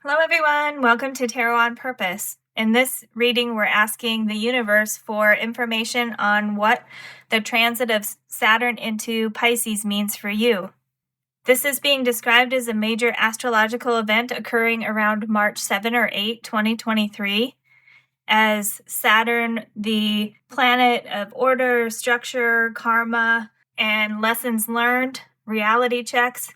Hello, everyone. Welcome to Tarot on Purpose. In this reading, we're asking the universe for information on what the transit of Saturn into Pisces means for you. This is being described as a major astrological event occurring around March 7 or 8, 2023, as Saturn, the planet of order, structure, karma, and lessons learned, reality checks,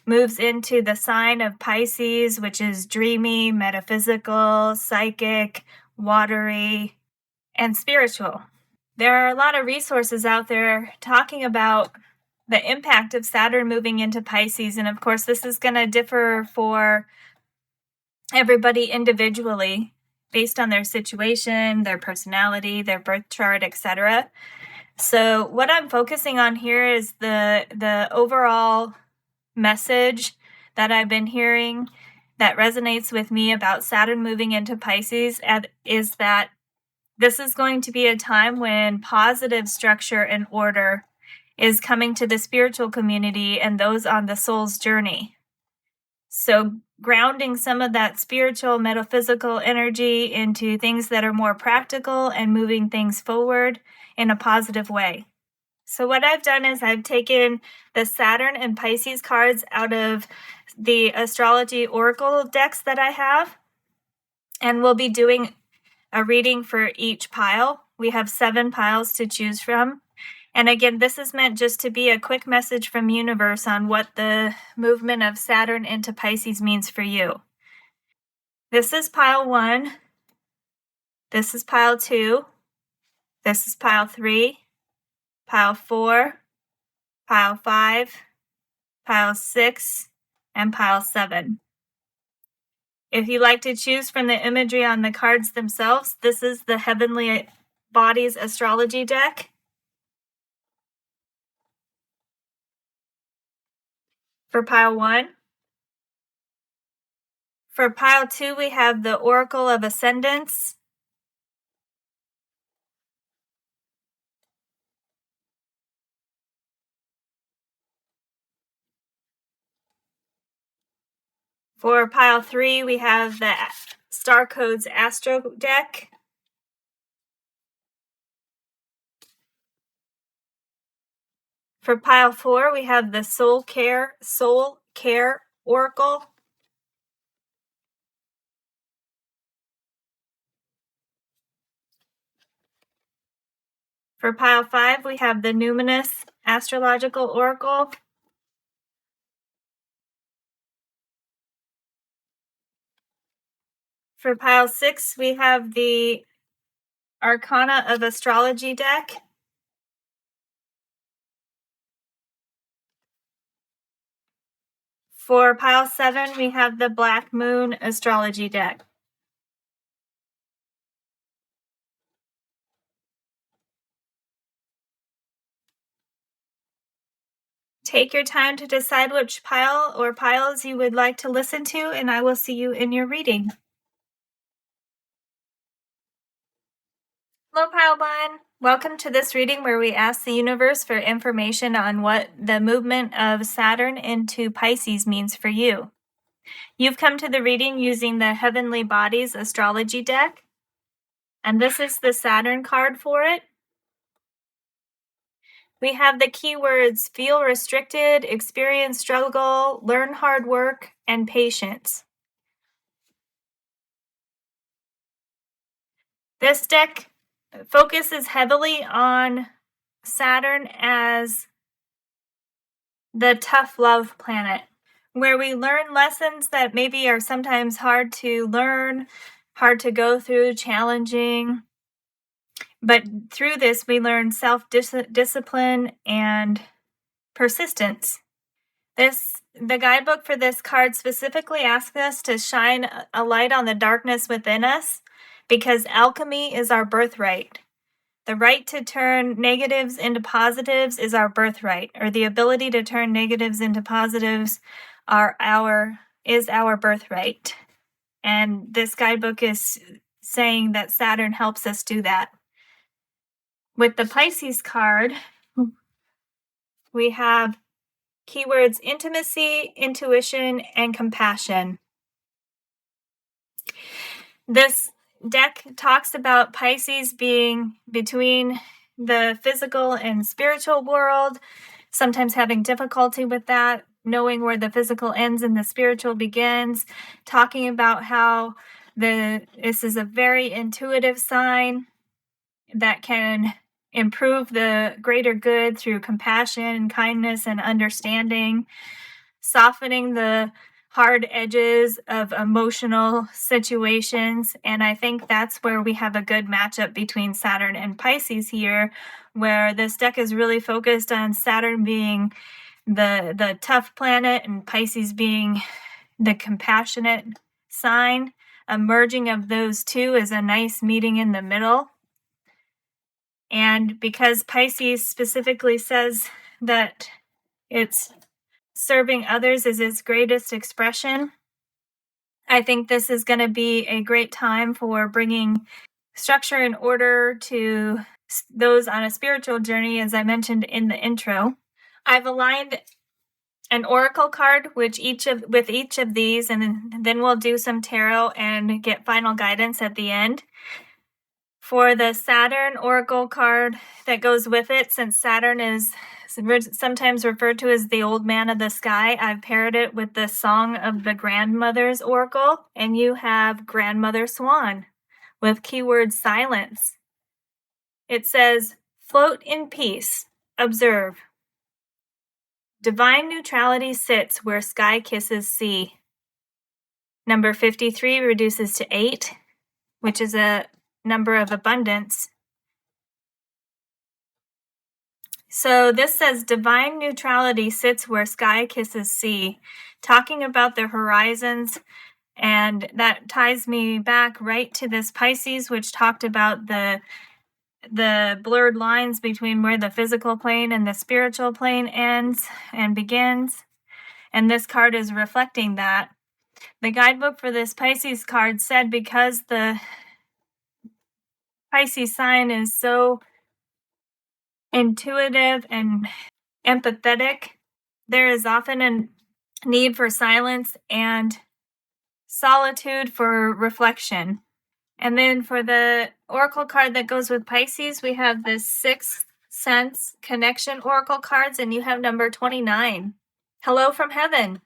moves into the sign of Pisces, which is dreamy, metaphysical, psychic, watery, and spiritual. There are a lot of resources out there talking about the impact of Saturn moving into Pisces, and of course this is going to differ for everybody individually based on their situation, their personality, their birth chart, etc. So what I'm focusing on here is the overall message that I've been hearing that resonates with me about Saturn moving into Pisces is that this is going to be a time when positive structure and order is coming to the spiritual community and those on the soul's journey. So grounding some of that spiritual, metaphysical energy into things that are more practical and moving things forward in a positive way. So what I've done is I've taken the Saturn and Pisces cards out of the Astrology Oracle decks that I have, and we'll be doing a reading for each pile. We have 7 piles to choose from. And again, this is meant just to be a quick message from universe on what the movement of Saturn into Pisces means for you. This is pile 1. This is pile 2. This is pile 3. Pile 4, pile 5, pile 6, and pile 7. If you like to choose from the imagery on the cards themselves, this is the Heavenly Bodies Astrology deck. For pile 1. For pile 2, we have the Oracle of Ascendance. For pile 3, we have the Starcodes Astro deck. For pile 4, we have the Soul Care Oracle. For pile 5, we have the Numinous Astrological Oracle. For pile 6, we have the Arcana of Astrology deck. For pile 7, we have the Black Moon Astrology deck. Take your time to decide which pile or piles you would like to listen to, and I will see you in your reading. Hello, Pile 1. Welcome to this reading where we ask the universe for information on what the movement of Saturn into Pisces means for you. You've come to the reading using the Heavenly Bodies Astrology deck, and this is the Saturn card for it. We have the keywords feel restricted, experience struggle, learn hard work, and patience. This deck focuses heavily on Saturn as the tough love planet, where we learn lessons that maybe are sometimes hard to learn, hard to go through, challenging. But through this, we learn self-discipline and persistence. The guidebook for this card specifically asks us to shine a light on the darkness within us, because alchemy is our birthright. The right to turn negatives into positives is our birthright, or the ability to turn negatives into positives is our birthright. And this guidebook is saying that Saturn helps us do that. With the Pisces card, we have keywords intimacy, intuition, and compassion. This deck talks about Pisces being between the physical and spiritual world, sometimes having difficulty with that, knowing where the physical ends and the spiritual begins, talking about how this is a very intuitive sign that can improve the greater good through compassion, kindness, and understanding, softening the hard edges of emotional situations. And I think that's where we have a good matchup between Saturn and Pisces here, where this deck is really focused on Saturn being the tough planet and Pisces being the compassionate sign. A merging of those two is a nice meeting in the middle. And because Pisces specifically says that it's serving others is its greatest expression, I think this is going to be a great time for bringing structure and order to those on a spiritual journey, as I mentioned in the intro. I've aligned an oracle card with each of these, and then we'll do some tarot and get final guidance at the end. For the Saturn oracle card that goes with it, since Saturn is sometimes referred to as the old man of the sky, I've paired it with the Song of the Grandmother's Oracle, and you have Grandmother Swan with keyword silence. It says, float in peace, observe. Divine neutrality sits where sky kisses sea. Number 53 reduces to 8, which is a number of abundance. So this says divine neutrality sits where sky kisses sea, talking about the horizons, and that ties me back right to this Pisces, which talked about the blurred lines between where the physical plane and the spiritual plane ends and begins. And this card is reflecting that. The guidebook for this Pisces card said because the Pisces sign is so intuitive and empathetic, there is often a need for silence and solitude for reflection. And then for the oracle card that goes with Pisces, we have the Sixth Sense Connection oracle cards, and you have number 29. Hello from heaven.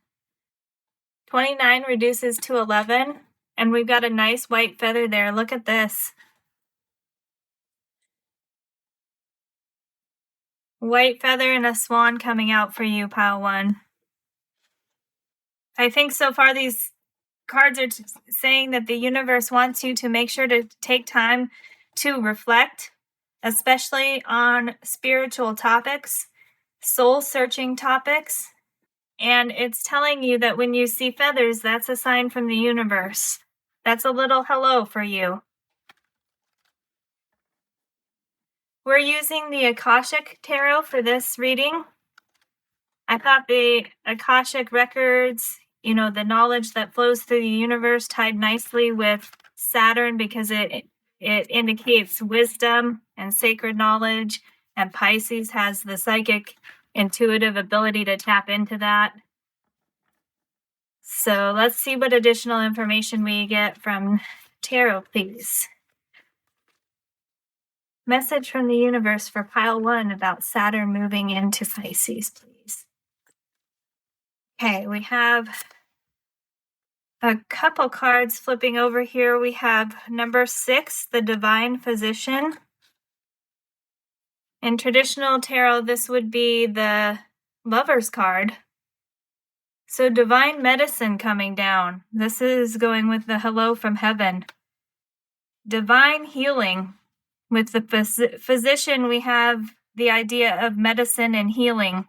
29 reduces to 11, and we've got a nice white feather there. Look at this. White feather and a swan coming out for you, pile one. I think so far these cards are saying that the universe wants you to make sure to take time to reflect, especially on spiritual topics, soul-searching topics. And it's telling you that when you see feathers, that's a sign from the universe. That's a little hello for you. We're using the Akashic Tarot for this reading. I thought the Akashic records, the knowledge that flows through the universe, tied nicely with Saturn because it indicates wisdom and sacred knowledge, and Pisces has the psychic, intuitive ability to tap into that. So let's see what additional information we get from Tarot, please. Message from the universe for pile one about Saturn moving into Pisces, please. Okay, we have a couple cards flipping over here. We have number 6, the Divine Physician. In traditional tarot, this would be the Lover's card. So divine medicine coming down. This is going with the hello from heaven. Divine healing. With the physician, we have the idea of medicine and healing.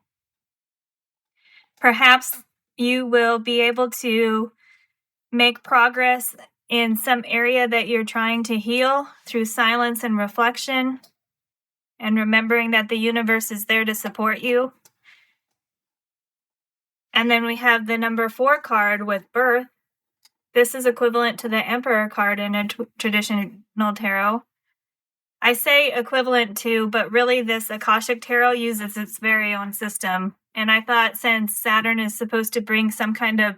Perhaps you will be able to make progress in some area that you're trying to heal through silence and reflection, and remembering that the universe is there to support you. And then we have the number 4 card with birth. This is equivalent to the Emperor card in a traditional tarot. I say equivalent to, but really this Akashic Tarot uses its very own system. And I thought since Saturn is supposed to bring some kind of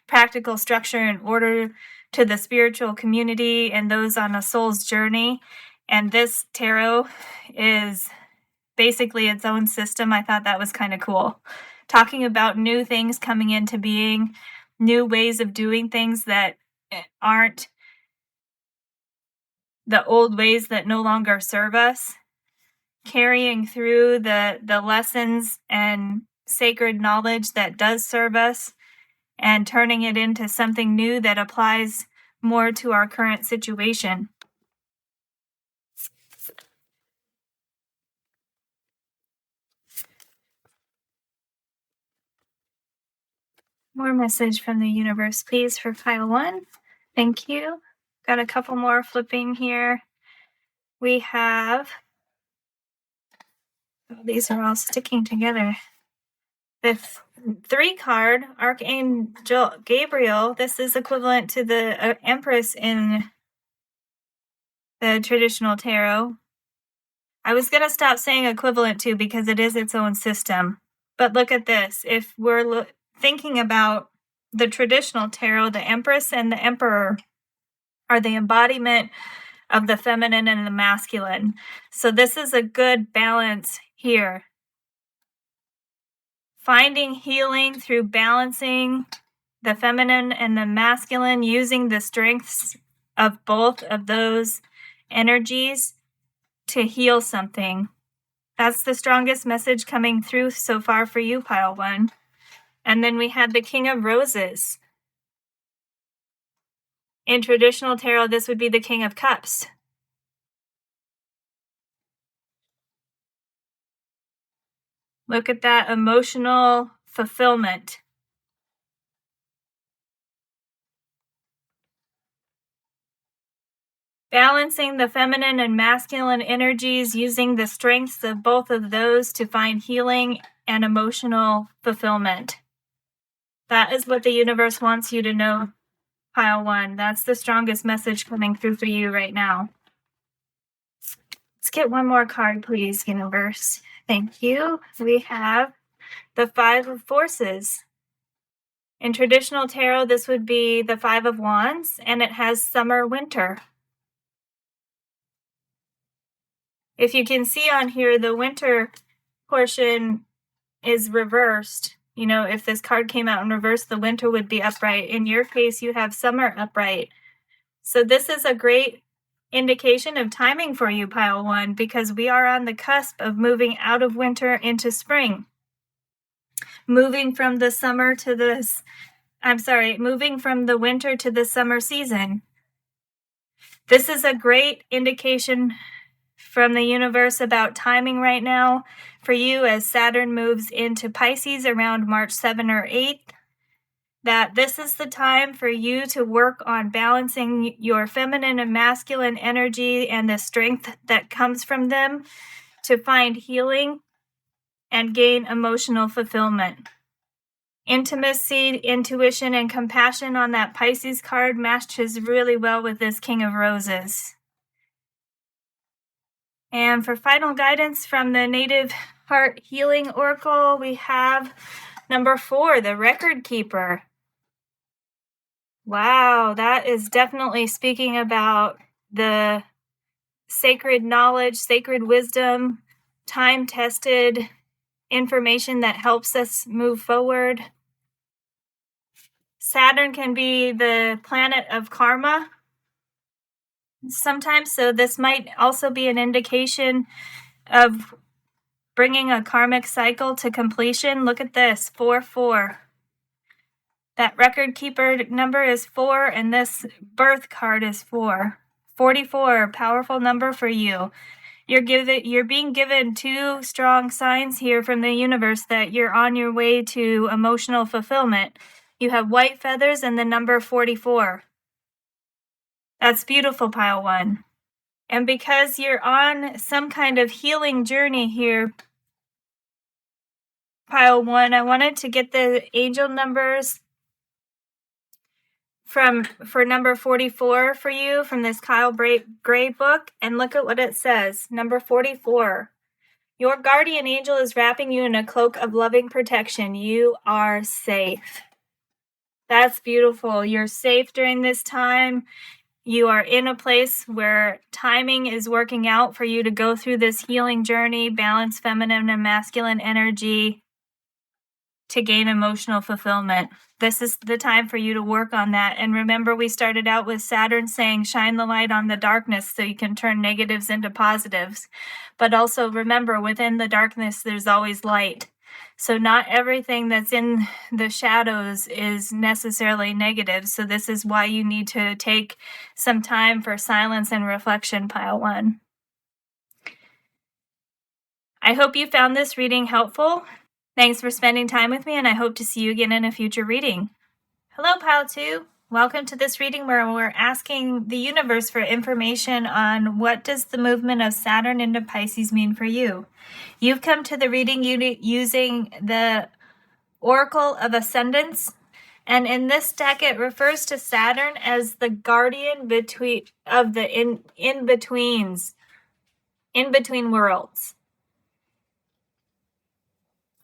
practical structure and order to the spiritual community and those on a soul's journey. And this tarot is basically its own system. I thought that was kind of cool. Talking about new things coming into being, new ways of doing things that aren't the old ways that no longer serve us, carrying through the lessons and sacred knowledge that does serve us, and turning it into something new that applies more to our current situation. More message from the universe, please, for pile 1. Thank you. Got a couple more flipping here. We have, these are all sticking together. The 3 card, Archangel Gabriel, this is equivalent to the Empress in the traditional tarot. I was going to stop saying equivalent to because it is its own system. But look at this. If we're thinking about the traditional tarot, the Empress and the Emperor are the embodiment of the feminine and the masculine. So this is a good balance here. Finding healing through balancing the feminine and the masculine, using the strengths of both of those energies to heal something. That's the strongest message coming through so far for you, pile 1. And then we had the King of Roses. In traditional tarot, this would be the King of Cups. Look at that emotional fulfillment. Balancing the feminine and masculine energies, using the strengths of both of those to find healing and emotional fulfillment. That is what the universe wants you to know, pile 1. That's the strongest message coming through for you right now. Let's get one more card, please, universe. Thank you. We have the 5 of Forces. In traditional tarot, this would be the 5 of Wands, and it has summer, winter. If you can see on here, the winter portion is reversed. You know, if this card came out in reverse, the winter would be upright. In your case, you have summer upright. So this is a great indication of timing for you, pile 1, because we are on the cusp of moving out of winter into spring. Moving from the winter to the summer season. This is a great indication from the universe about timing right now for you as Saturn moves into Pisces around March 7 or 8th, that this is the time for you to work on balancing your feminine and masculine energy and the strength that comes from them to find healing and gain emotional fulfillment. Intimacy, intuition, and compassion on that Pisces card matches really well with this King of Roses. And for final guidance from the Native Heart Healing Oracle, we have number 4, the Record Keeper. Wow, that is definitely speaking about the sacred knowledge, sacred wisdom, time-tested information that helps us move forward. Saturn can be the planet of karma sometimes, so this might also be an indication of bringing a karmic cycle to completion. Look at this, 4-4. That record keeper number is 4, and this birth card is 4. 44, powerful number for you. You're being given 2 strong signs here from the universe that you're on your way to emotional fulfillment. You have white feathers and the number 44. That's beautiful, pile 1. And because you're on some kind of healing journey here, pile 1, I wanted to get the angel numbers for number 44 for you from this Kyle Gray book, and look at what it says. Number 44. Your guardian angel is wrapping you in a cloak of loving protection. You are safe. That's beautiful. You're safe during this time. You are in a place where timing is working out for you to go through this healing journey, balance feminine and masculine energy to gain emotional fulfillment. This is the time for you to work on that. And remember, we started out with Saturn saying, shine the light on the darkness so you can turn negatives into positives. But also remember, within the darkness, there's always light. So not everything that's in the shadows is necessarily negative. So this is why you need to take some time for silence and reflection, Pile 1. I hope you found this reading helpful. Thanks for spending time with me, and I hope to see you again in a future reading. Hello, Pile 2. Welcome to this reading where we're asking the universe for information on what does the movement of Saturn into Pisces mean for you. You've come to the reading using the Oracle of Ascendance, and in this deck it refers to Saturn as the guardian of the in-betweens, in-between worlds.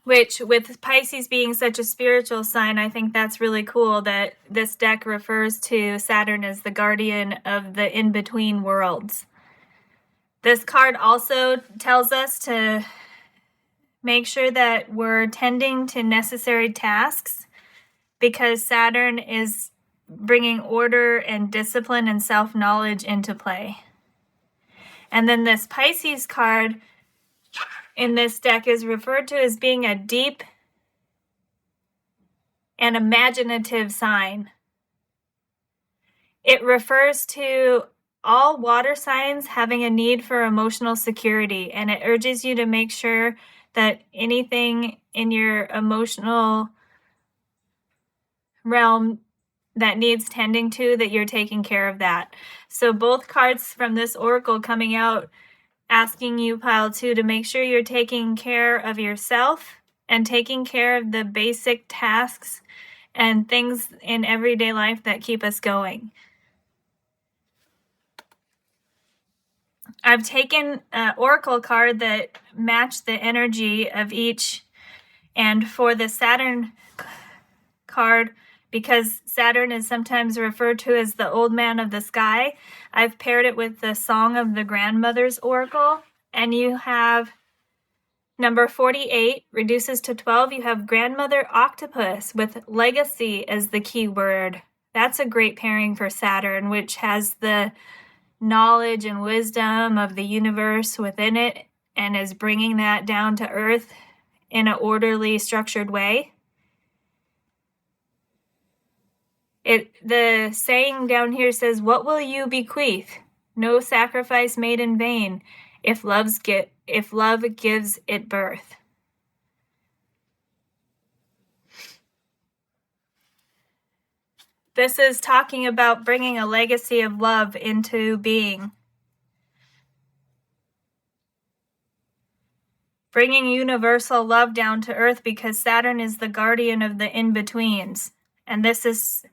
Which, with Pisces being such a spiritual sign, I think that's really cool that this deck refers to Saturn as the guardian of the in-between worlds. This card also tells us to make sure that we're tending to necessary tasks because Saturn is bringing order and discipline and self-knowledge into play. And then this Pisces card in this deck is referred to as being a deep and imaginative sign. It refers to all water signs having a need for emotional security, and it urges you to make sure that anything in your emotional realm that needs tending to, that you're taking care of that. So both cards from this oracle coming out asking you, Pile 2, to make sure you're taking care of yourself and taking care of the basic tasks and things in everyday life that keep us going. I've taken an oracle card that matched the energy of each, and for the Saturn card, because Saturn is sometimes referred to as the old man of the sky, I've paired it with the Song of the Grandmother's Oracle, and you have number 48, reduces to 12, you have Grandmother Octopus with legacy as the key word. That's a great pairing for Saturn, which has the knowledge and wisdom of the universe within it and is bringing that down to earth in an orderly, structured way. The saying down here says, what will you bequeath? No sacrifice made in vain if love gives it birth. This is talking about bringing a legacy of love into being. Bringing universal love down to earth because Saturn is the guardian of the in-betweens. And this is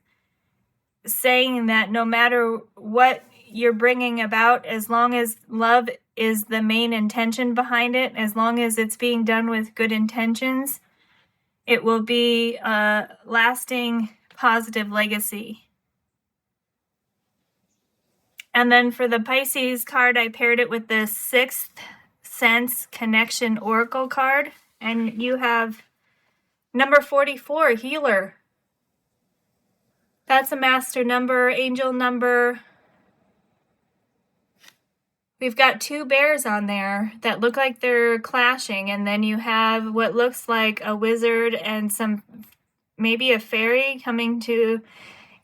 saying that no matter what you're bringing about, as long as love is the main intention behind it, as long as it's being done with good intentions, it will be a lasting positive legacy. And then for the Pisces card, I paired it with the Sixth Sense Connection Oracle card, and you have number 44, Healer. That's a master number, angel number. We've got two bears on there that look like they're clashing, and then you have what looks like a wizard and maybe a fairy coming to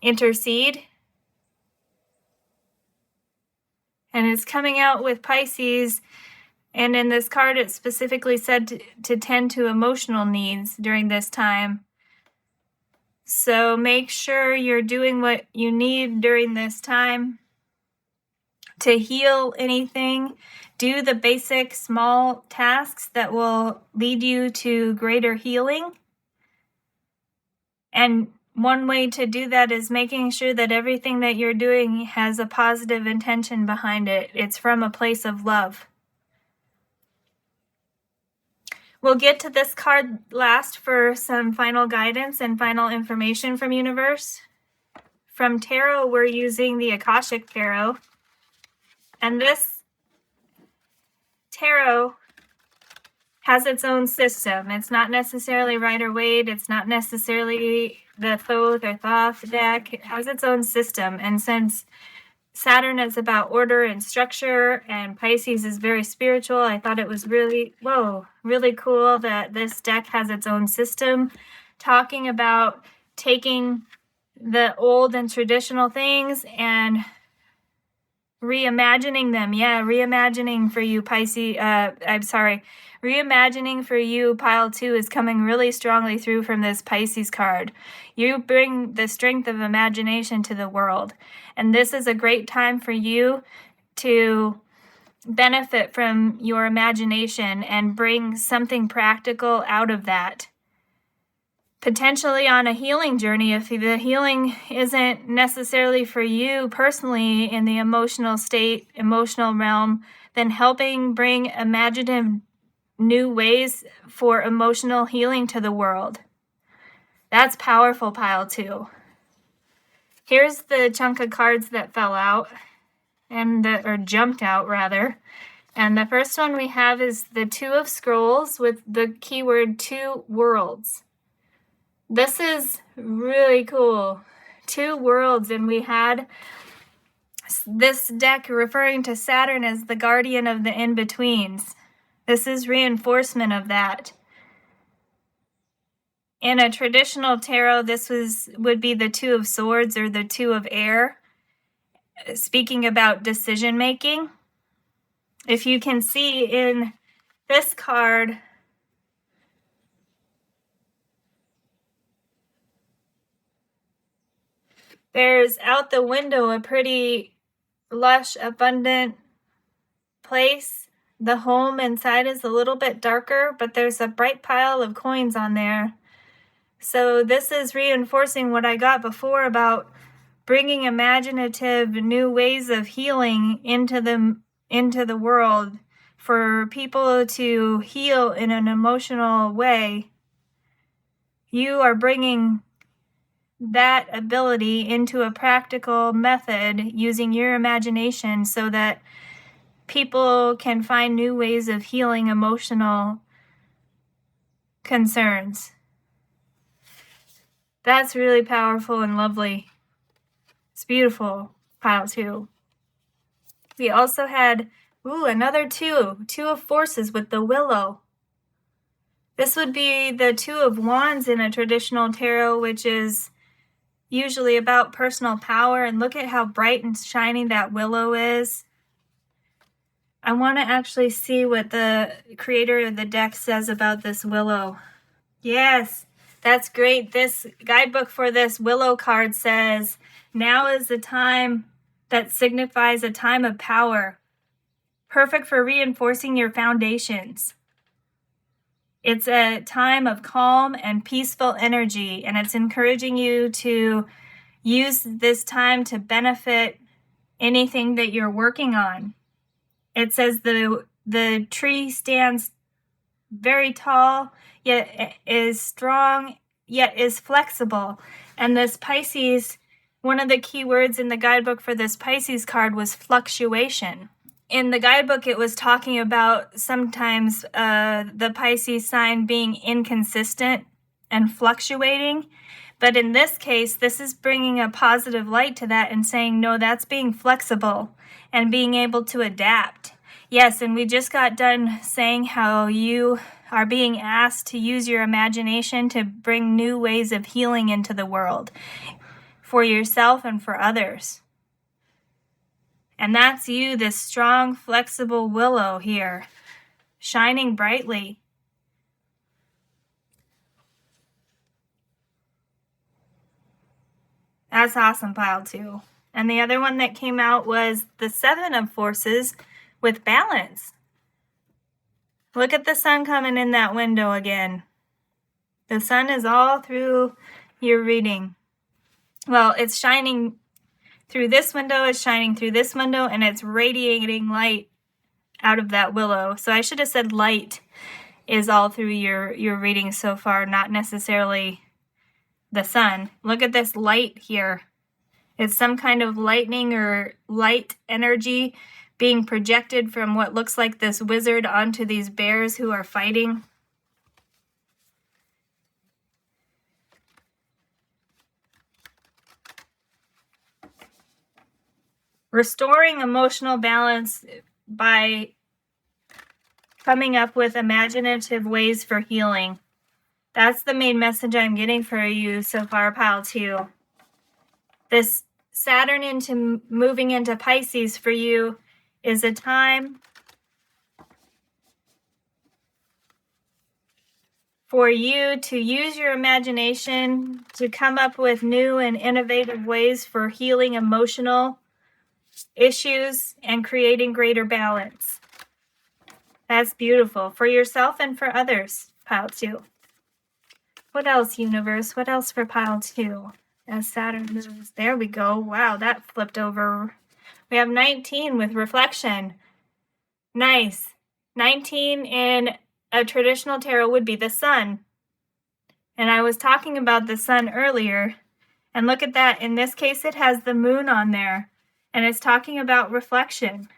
intercede. And it's coming out with Pisces, and in this card it specifically said to tend to emotional needs during this time. So make sure you're doing what you need during this time to heal anything. Do the basic small tasks that will lead you to greater healing. And one way to do that is making sure that everything that you're doing has a positive intention behind it. It's from a place of love. We'll get to this card last for some final guidance and final information from Universe. From Tarot, we're using the Akashic Tarot. And this Tarot has its own system. It's not necessarily Rider-Waite. It's not necessarily the Thoth or Thoth deck. It has its own system. And since Saturn is about order and structure, and Pisces is very spiritual, I thought it was really cool that this deck has its own system, talking about taking the old and traditional things and reimagining them. Yeah, reimagining for you, Pisces. Reimagining for you, pile 2, is coming really strongly through from this Pisces card. You bring the strength of imagination to the world. And this is a great time for you to benefit from your imagination and bring something practical out of that. Potentially on a healing journey, if the healing isn't necessarily for you personally in the emotional state, emotional realm, then helping bring imaginative new ways for emotional healing to the world. That's powerful, pile 2. Here's the chunk of cards that fell out, or jumped out rather. And the first one we have is the 2 of Scrolls with the keyword 2 worlds. This is really cool. 2 worlds, and we had this deck referring to Saturn as the guardian of the in-betweens. This is reinforcement of that. In a traditional tarot, this would be the 2 of Swords or the 2 of Air, speaking about decision making. If you can see in this card, there's out the window a pretty lush, abundant place. The home inside is a little bit darker, but there's a bright pile of coins on there. So this is reinforcing what I got before about bringing imaginative new ways of healing into the world for people to heal in an emotional way. You are bringing that ability into a practical method using your imagination so that people can find new ways of healing emotional concerns. That's really powerful and lovely. It's beautiful, pile 2. We also had, another 2 of Forces with the Willow. This would be the 2 of Wands in a traditional tarot, which is usually about personal power. And look at how bright and shiny that willow is. I want to actually see what the creator of the deck says about this willow. Yes, that's great. This guidebook for this willow card says, now is the time that signifies a time of power, perfect for reinforcing your foundations. It's a time of calm and peaceful energy, and it's encouraging you to use this time to benefit anything that you're working on. It says the tree stands very tall, yet is strong, yet is flexible. And this Pisces, one of the key words in the guidebook for this Pisces card was fluctuation. In the guidebook, it was talking about sometimes the Pisces sign being inconsistent and fluctuating. But in this case, this is bringing a positive light to that and saying, no, that's being flexible and being able to adapt. Yes, and we just got done saying how you are being asked to use your imagination to bring new ways of healing into the world for yourself and for others. And that's you, this strong, flexible willow here, shining brightly. That's awesome, pile 2. And the other one that came out was the 7 of Forces with balance. Look at the sun coming in that window again. The sun is all through your reading. Well, it's shining through this window, it's shining through this window, and it's radiating light out of that willow. So I should have said light is all through your reading so far, not necessarily the sun. Look at this light here. It's some kind of lightning or light energy being projected from what looks like this wizard onto these bears who are fighting. Restoring emotional balance by coming up with imaginative ways for healing. That's the main message I'm getting for you so far, pile 2. This Saturn moving into Pisces for you is a time for you to use your imagination to come up with new and innovative ways for healing emotional issues and creating greater balance. That's beautiful for yourself and for others, pile 2. What else, universe? What else for pile 2? As Saturn moves. There we go. Wow, that flipped over. We have 19 with reflection. Nice. 19 in a traditional tarot would be the sun. And I was talking about the sun earlier. And look at that. In this case, it has the moon on there. And it's talking about reflection.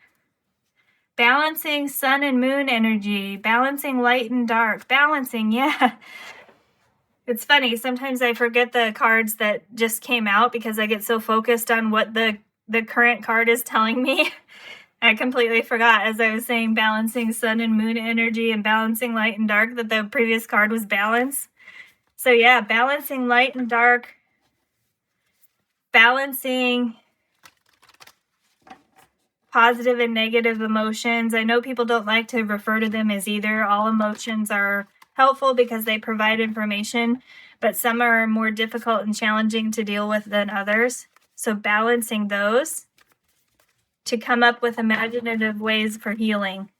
Balancing sun and moon energy. Balancing light and dark. Balancing, yeah. It's funny. Sometimes I forget the cards that just came out because I get so focused on what the current card is telling me. I completely forgot, as I was saying, balancing sun and moon energy and balancing light and dark, that the previous card was balance. So yeah, balancing light and dark, balancing positive and negative emotions. I know people don't like to refer to them as either. All emotions are helpful because they provide information, but some are more difficult and challenging to deal with than others. So balancing those to come up with imaginative ways for healing.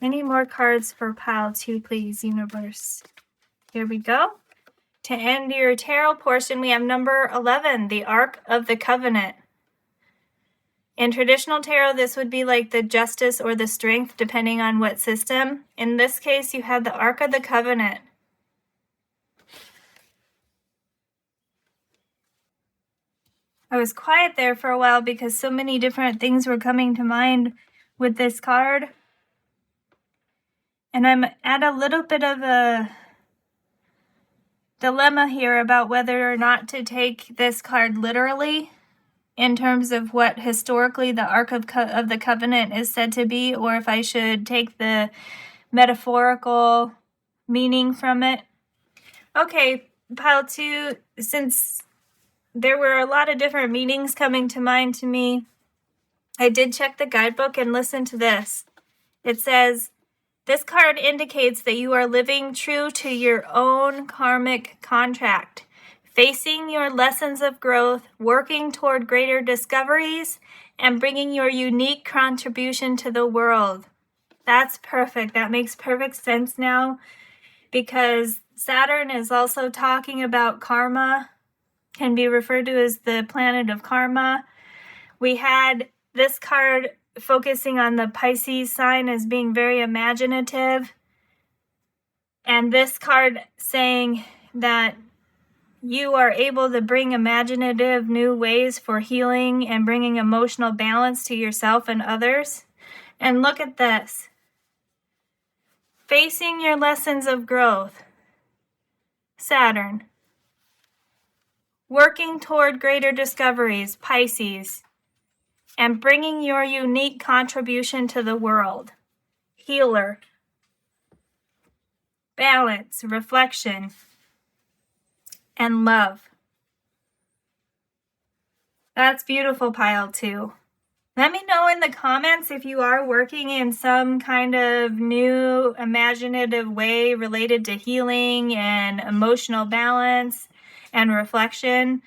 Any more cards for pile 2, please, universe? Here we go. To end your tarot portion, we have number 11, the Ark of the Covenant. In traditional tarot, this would be like the justice or the strength, depending on what system. In this case, you have the Ark of the Covenant. I was quiet there for a while because so many different things were coming to mind with this card. And I'm at a little bit of a dilemma here about whether or not to take this card literally in terms of what historically the Ark of the Covenant is said to be, or if I should take the metaphorical meaning from it. Okay, pile 2, since there were a lot of different meanings coming to mind to me, I did check the guidebook and listen to this. It says, this card indicates that you are living true to your own karmic contract, facing your lessons of growth, working toward greater discoveries, and bringing your unique contribution to the world. That's perfect. That makes perfect sense now, because Saturn is also talking about karma, can be referred to as the planet of karma. We had this card focusing on the Pisces sign as being very imaginative, and this card saying that you are able to bring imaginative new ways for healing and bringing emotional balance to yourself and others. And look at this. Facing your lessons of growth. Saturn. Working toward greater discoveries. Pisces. And bringing your unique contribution to the world. Healer. Balance. Reflection. And love. That's beautiful, pile 2. Let me know in the comments if you are working in some kind of new imaginative way related to healing and emotional balance and reflection.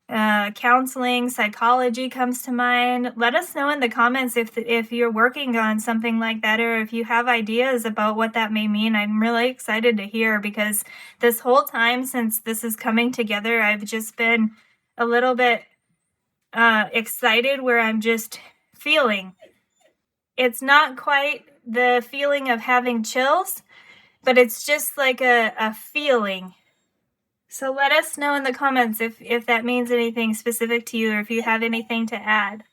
Counseling, psychology comes to mind. Let us know in the comments if you're working on something like that, or if you have ideas about what that may mean. I'm really excited to hear, because this whole time since this is coming together, I've just been a little bit excited, where I'm just feeling. It's not quite the feeling of having chills, but it's just like a feeling. So let us know in the comments if that means anything specific to you or if you have anything to add.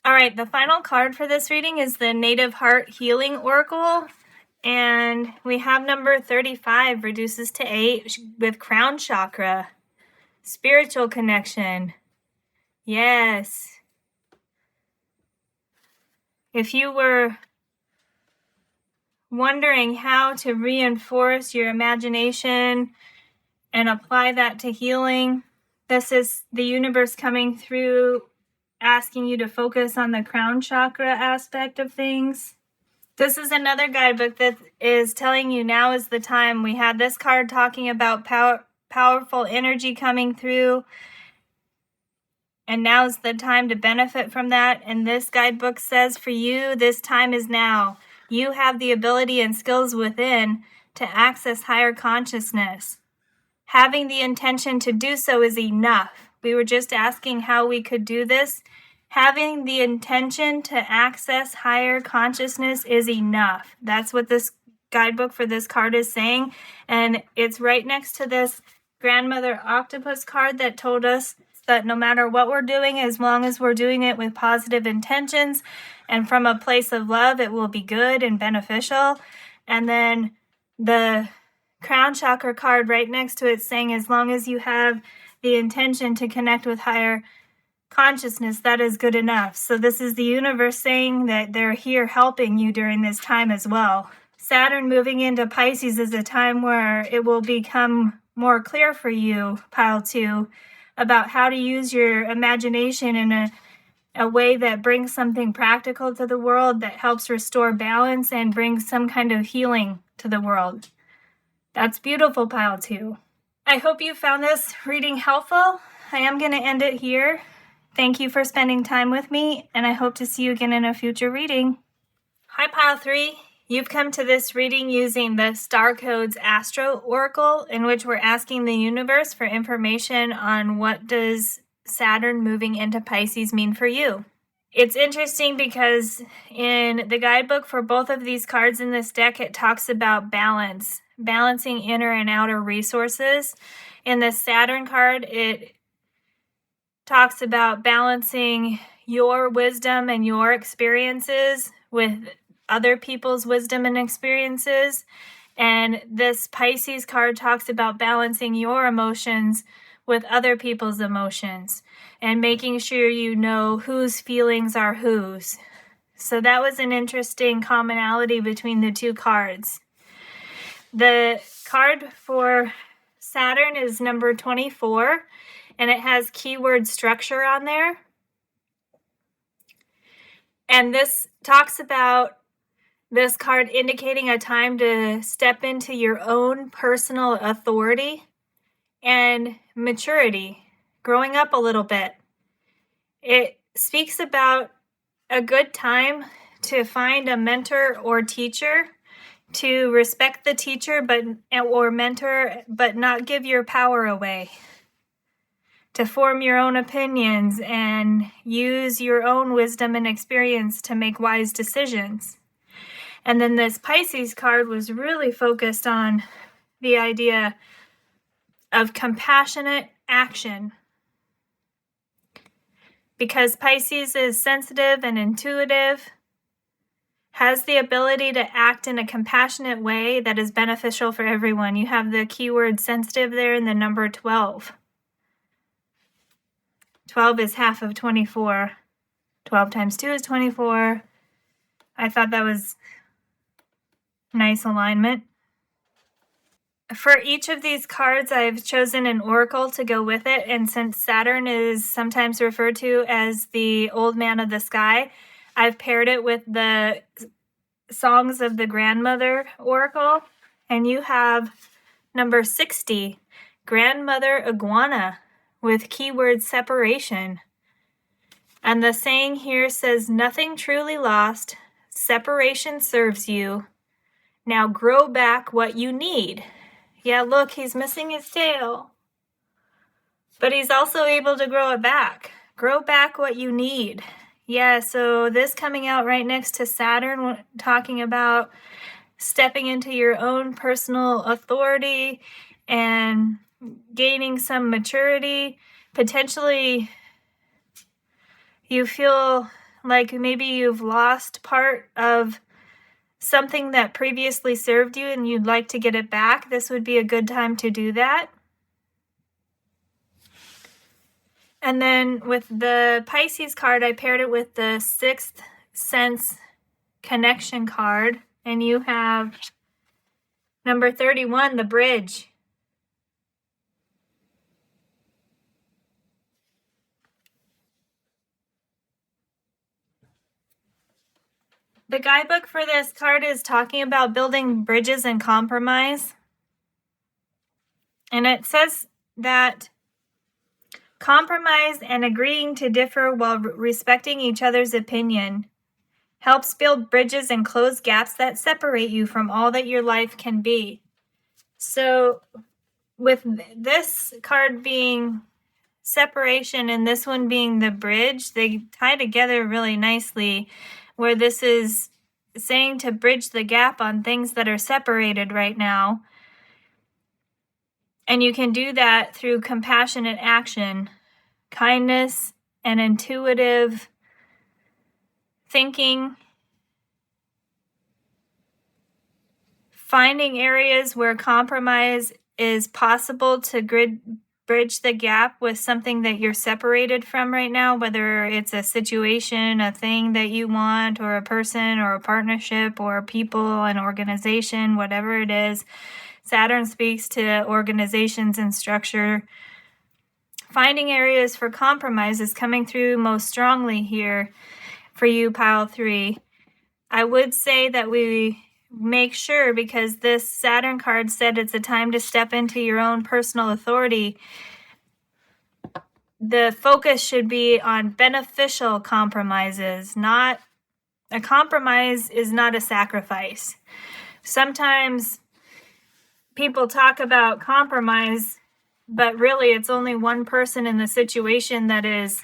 All right, the final card for this reading is the Native Heart Healing Oracle. And we have number 35, reduces to 8 with crown chakra. Spiritual connection. Yes. If you were wondering how to reinforce your imagination and apply that to healing, this is the universe coming through, asking you to focus on the crown chakra aspect of things. This is another guidebook that is telling you now is the time. We had this card talking about powerful energy coming through, and now's the time to benefit from that. And this guidebook says for you, this time is now. You have the ability and skills within to access higher consciousness. Having the intention to do so is enough. We were just asking how we could do this. Having the intention to access higher consciousness is enough. That's what this guidebook for this card is saying. And it's right next to this grandmother octopus card that told us that no matter what we're doing, as long as we're doing it with positive intentions and from a place of love, it will be good and beneficial. And then the crown chakra card right next to it saying as long as you have the intention to connect with higher consciousness, that is good enough. So this is the universe saying that they're here helping you during this time as well. Saturn moving into Pisces is a time where it will become more clear for you, pile 2, about how to use your imagination in a way that brings something practical to the world, that helps restore balance and brings some kind of healing to the world. That's beautiful, pile 2. I hope you found this reading helpful. I am going to end it here. Thank you for spending time with me, and I hope to see you again in a future reading. Hi, pile 3. You've come to this reading using the Starcodes Astro Oracle, in which we're asking the universe for information on what does Saturn moving into Pisces mean for you. It's interesting because in the guidebook for both of these cards in this deck, it talks about balance, balancing inner and outer resources. In the Saturn card, it talks about balancing your wisdom and your experiences with other people's wisdom and experiences. And this Pisces card talks about balancing your emotions with other people's emotions and making sure you know whose feelings are whose. So that was an interesting commonality between the two cards. The card for Saturn is number 24. And it has keyword structure on there. And this talks about this card indicating a time to step into your own personal authority and maturity, growing up a little bit. It speaks about a good time to find a mentor or teacher, to respect the teacher or mentor, but not give your power away. To form your own opinions and use your own wisdom and experience to make wise decisions. And then this Pisces card was really focused on the idea of compassionate action. Because Pisces is sensitive and intuitive, has the ability to act in a compassionate way that is beneficial for everyone. You have the keyword sensitive there in the number 12. 12 is half of 24. 12 times 2 is 24. I thought that was nice alignment. For each of these cards, I've chosen an oracle to go with it. And since Saturn is sometimes referred to as the old man of the sky, I've paired it with the Songs of the Grandmother oracle. And you have number 60, Grandmother Iguana, with keyword separation. And the saying here says, nothing truly lost, separation serves you. Now grow back what you need. Yeah, look, he's missing his tail. But he's also able to grow it back. Grow back what you need. Yeah, so this coming out right next to Saturn, talking about stepping into your own personal authority and gaining some maturity. Potentially, you feel like maybe you've lost part of something that previously served you and you'd like to get it back. This would be a good time to do that. And then with the Pisces card, I paired it with the Sixth Sense Connection card. And you have number 31, the Bridge. The guidebook for this card is talking about building bridges and compromise. And it says that compromise and agreeing to differ while respecting each other's opinion helps build bridges and close gaps that separate you from all that your life can be. So with this card being separation and this one being the bridge, they tie together really nicely, where this is saying to bridge the gap on things that are separated right now. And you can do that through compassionate action, kindness, and intuitive thinking, finding areas where compromise is possible to bridge the gap with something that you're separated from right now, whether it's a situation, a thing that you want, or a person, or a partnership, or people, an organization, whatever it is. Saturn speaks to organizations and structure. Finding areas for compromise is coming through most strongly here for you, pile 3. I would say that we make sure, because this Saturn card said it's a time to step into your own personal authority, the focus should be on beneficial compromises. Not a compromise is not a sacrifice. Sometimes people talk about compromise, but really it's only one person in the situation that is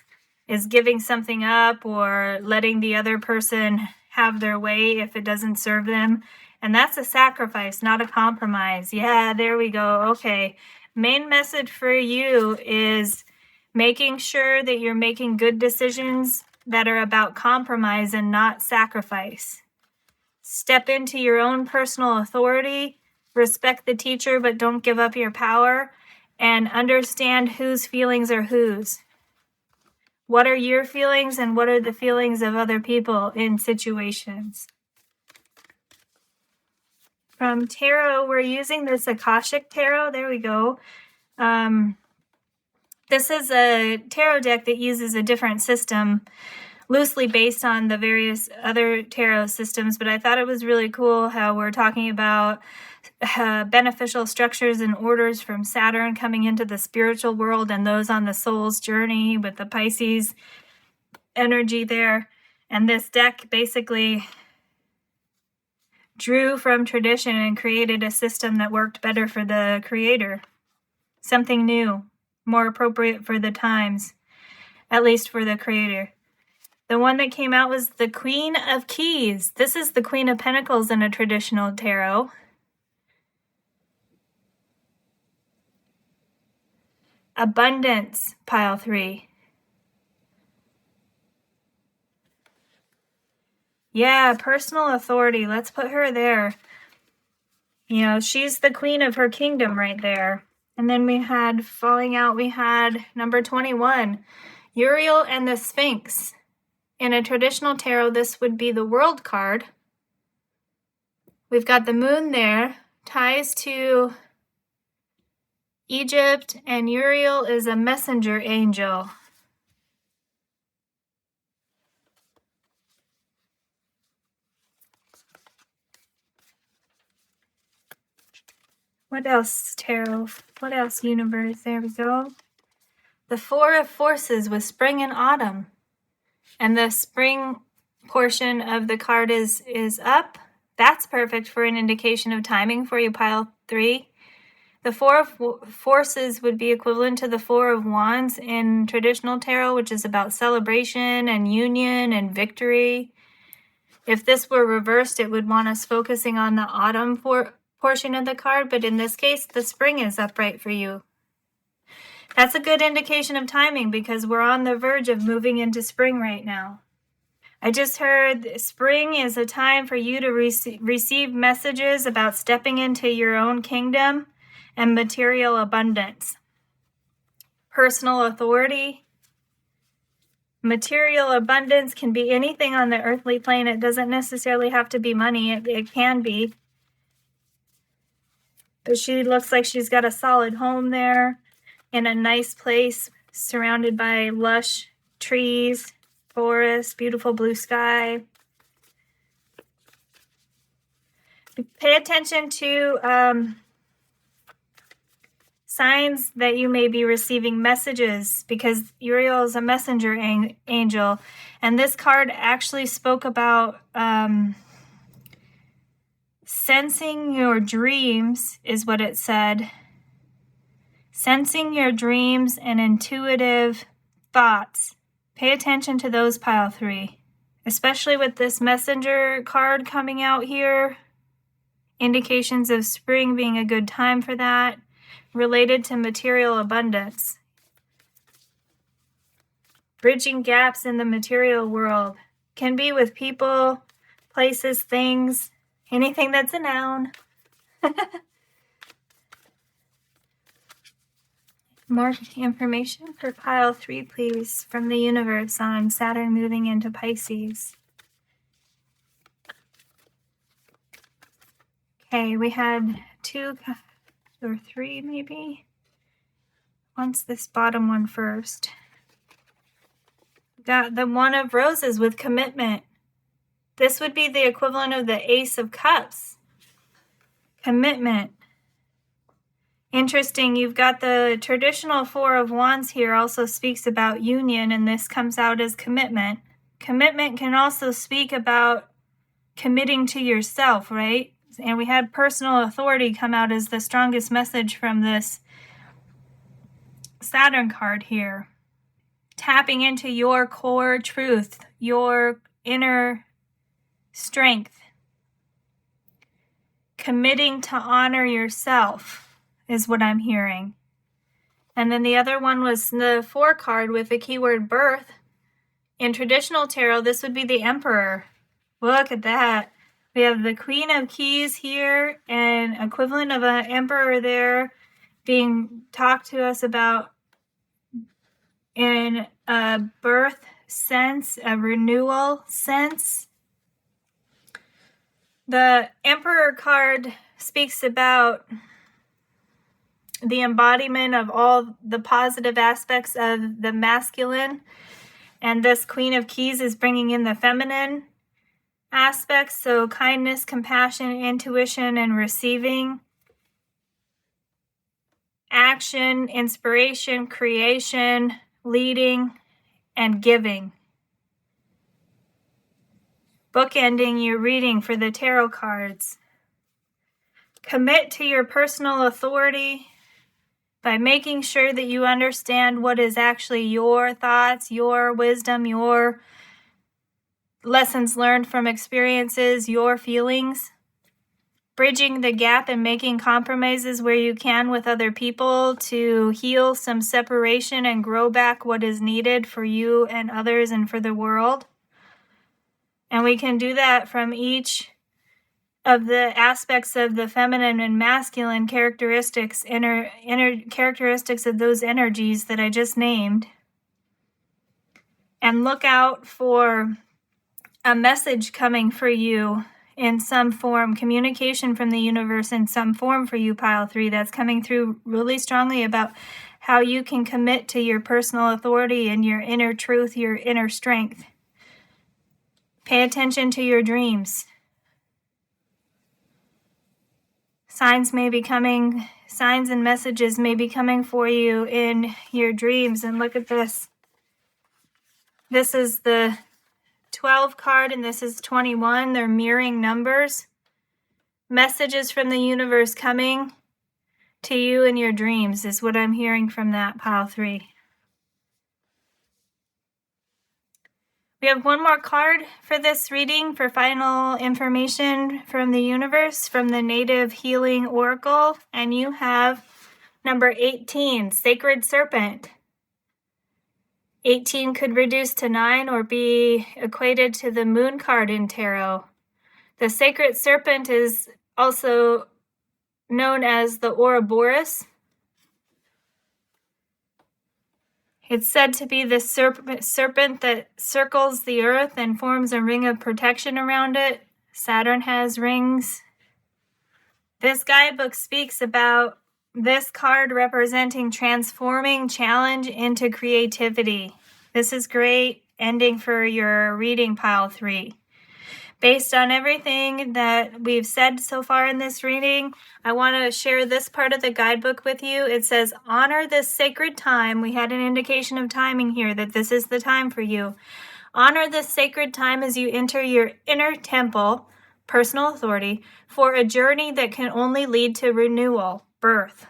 giving something up or letting the other person have their way if it doesn't serve them. And that's a sacrifice, not a compromise. Yeah, there we go. Okay. Main message for you is making sure that you're making good decisions that are about compromise and not sacrifice. Step into your own personal authority, respect the teacher, but don't give up your power, and understand whose feelings are whose. What are your feelings and what are the feelings of other people in situations? From tarot, we're using this Akashic tarot. There we go. This is a tarot deck that uses a different system, loosely based on the various other tarot systems, but I thought it was really cool how we're talking about beneficial structures and orders from Saturn coming into the spiritual world and those on the soul's journey with the Pisces energy there. And this deck basically drew from tradition and created a system that worked better for the creator. Something new, more appropriate for the times, at least for the creator. The one that came out was the Queen of Keys. This is the Queen of Pentacles in a traditional tarot. Abundance, pile 3. Yeah, personal authority. Let's put her there. You know, she's the queen of her kingdom right there. And then we had, falling out, we had number 21, Uriel and the Sphinx. In a traditional tarot, this would be the World card. We've got the moon there, ties to Egypt, and Uriel is a messenger angel. What else, tarot? What else, universe? There we go. The Four of Forces with spring and autumn. And the spring portion of the card is up. That's perfect for an indication of timing for you, pile 3. The Four of Forces would be equivalent to the Four of Wands in traditional tarot, which is about celebration and union and victory. If this were reversed, it would want us focusing on the autumn portion of the card, but in this case, the spring is upright for you. That's a good indication of timing because we're on the verge of moving into spring right now. I just heard spring is a time for you to receive messages about stepping into your own kingdom and material abundance. Personal authority. Material abundance can be anything on the earthly plane. It doesn't necessarily have to be money. It can be. But she looks like she's got a solid home there in a nice place surrounded by lush trees, forest, beautiful blue sky. Pay attention to signs that you may be receiving messages because Uriel is a messenger angel. And this card actually spoke about sensing your dreams is what it said. Sensing your dreams and intuitive thoughts. Pay attention to those, pile 3. Especially with this messenger card coming out here. Indications of spring being a good time for that. Related to material abundance. Bridging gaps in the material world. Can be with people, places, things, anything that's a noun. More information for pile 3, please, from the universe on Saturn moving into Pisces. Okay, we had 2 or 3 maybe. Once this bottom one first. Got the One of Roses with commitment. This would be the equivalent of the Ace of Cups. Commitment. Interesting, you've got the traditional Four of Wands here also speaks about union, and this comes out as commitment. Commitment can also speak about committing to yourself, right? And we had personal authority come out as the strongest message from this Saturn card here. Tapping into your core truth, your inner strength. Committing to honor yourself is what I'm hearing. And then the other one was the 4 card with the keyword birth. In traditional tarot, this would be the Emperor. Look at that. We have the Queen of Keys here and equivalent of an Emperor there being talked to us about in a birth sense, a renewal sense. The Emperor card speaks about the embodiment of all the positive aspects of the masculine, and this Queen of Keys is bringing in the feminine aspects, so kindness, compassion, intuition, and receiving, action, inspiration, creation, leading, and giving. Bookending your reading for the tarot cards. Commit to your personal authority by making sure that you understand what is actually your thoughts, your wisdom, your lessons learned from experiences, your feelings. Bridging the gap and making compromises where you can with other people to heal some separation and grow back what is needed for you and others and for the world. And we can do that from each of the aspects of the feminine and masculine characteristics, inner characteristics of those energies that I just named. And look out for a message coming for you in some form, communication from the universe in some form for you, pile 3, that's coming through really strongly about how you can commit to your personal authority and your inner truth, your inner strength. Pay attention to your dreams. Signs and messages may be coming for you in your dreams. And look at this. This is the 12 card and this is 21. They're mirroring numbers. Messages from the universe coming to you in your dreams, is what I'm hearing from that pile 3. We have one more card for this reading for final information from the universe, from the Native Healing Oracle, and you have number 18, Sacred Serpent. 18 could reduce to 9 or be equated to the Moon card in tarot. The Sacred Serpent is also known as the Ouroboros. It's said to be the serpent that circles the earth and forms a ring of protection around it. Saturn has rings. This guidebook speaks about this card representing transforming challenge into creativity. This is great ending for your reading pile 3. Based on everything that we've said so far in this reading, I want to share this part of the guidebook with you. It says, honor this sacred time. We had an indication of timing here that this is the time for you. Honor this sacred time as you enter your inner temple, personal authority, for a journey that can only lead to renewal, birth.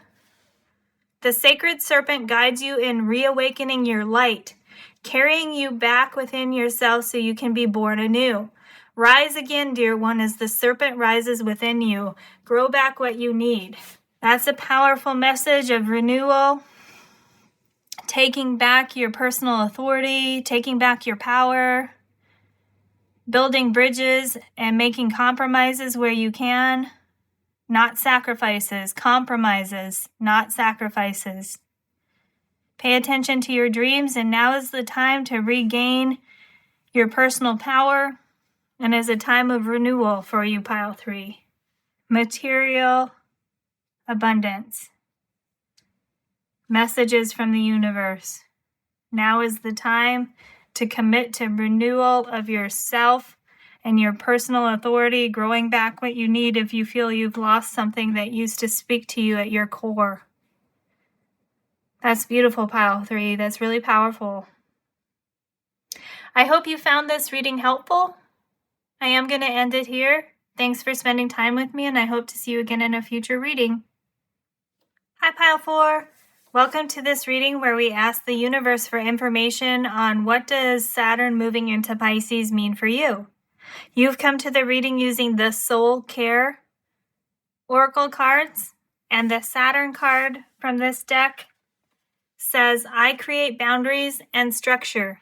The sacred serpent guides you in reawakening your light, carrying you back within yourself so you can be born anew. Rise again, dear one, as the serpent rises within you. Grow back what you need. That's a powerful message of renewal, taking back your personal authority, taking back your power, building bridges and making compromises where you can. Not sacrifices, compromises, not sacrifices. Pay attention to your dreams, and now is the time to regain your personal power, and is a time of renewal for you, pile 3. Material abundance. Messages from the universe. Now is the time to commit to renewal of yourself and your personal authority, growing back what you need if you feel you've lost something that used to speak to you at your core. That's beautiful, pile 3. That's really powerful. I hope you found this reading helpful. I am going to end it here. Thanks for spending time with me, and I hope to see you again in a future reading. Hi, pile 4. Welcome to this reading where we ask the universe for information on what does Saturn moving into Pisces mean for you. You've come to the reading using the Soul Care Oracle cards, and the Saturn card from this deck says, I create boundaries and structure.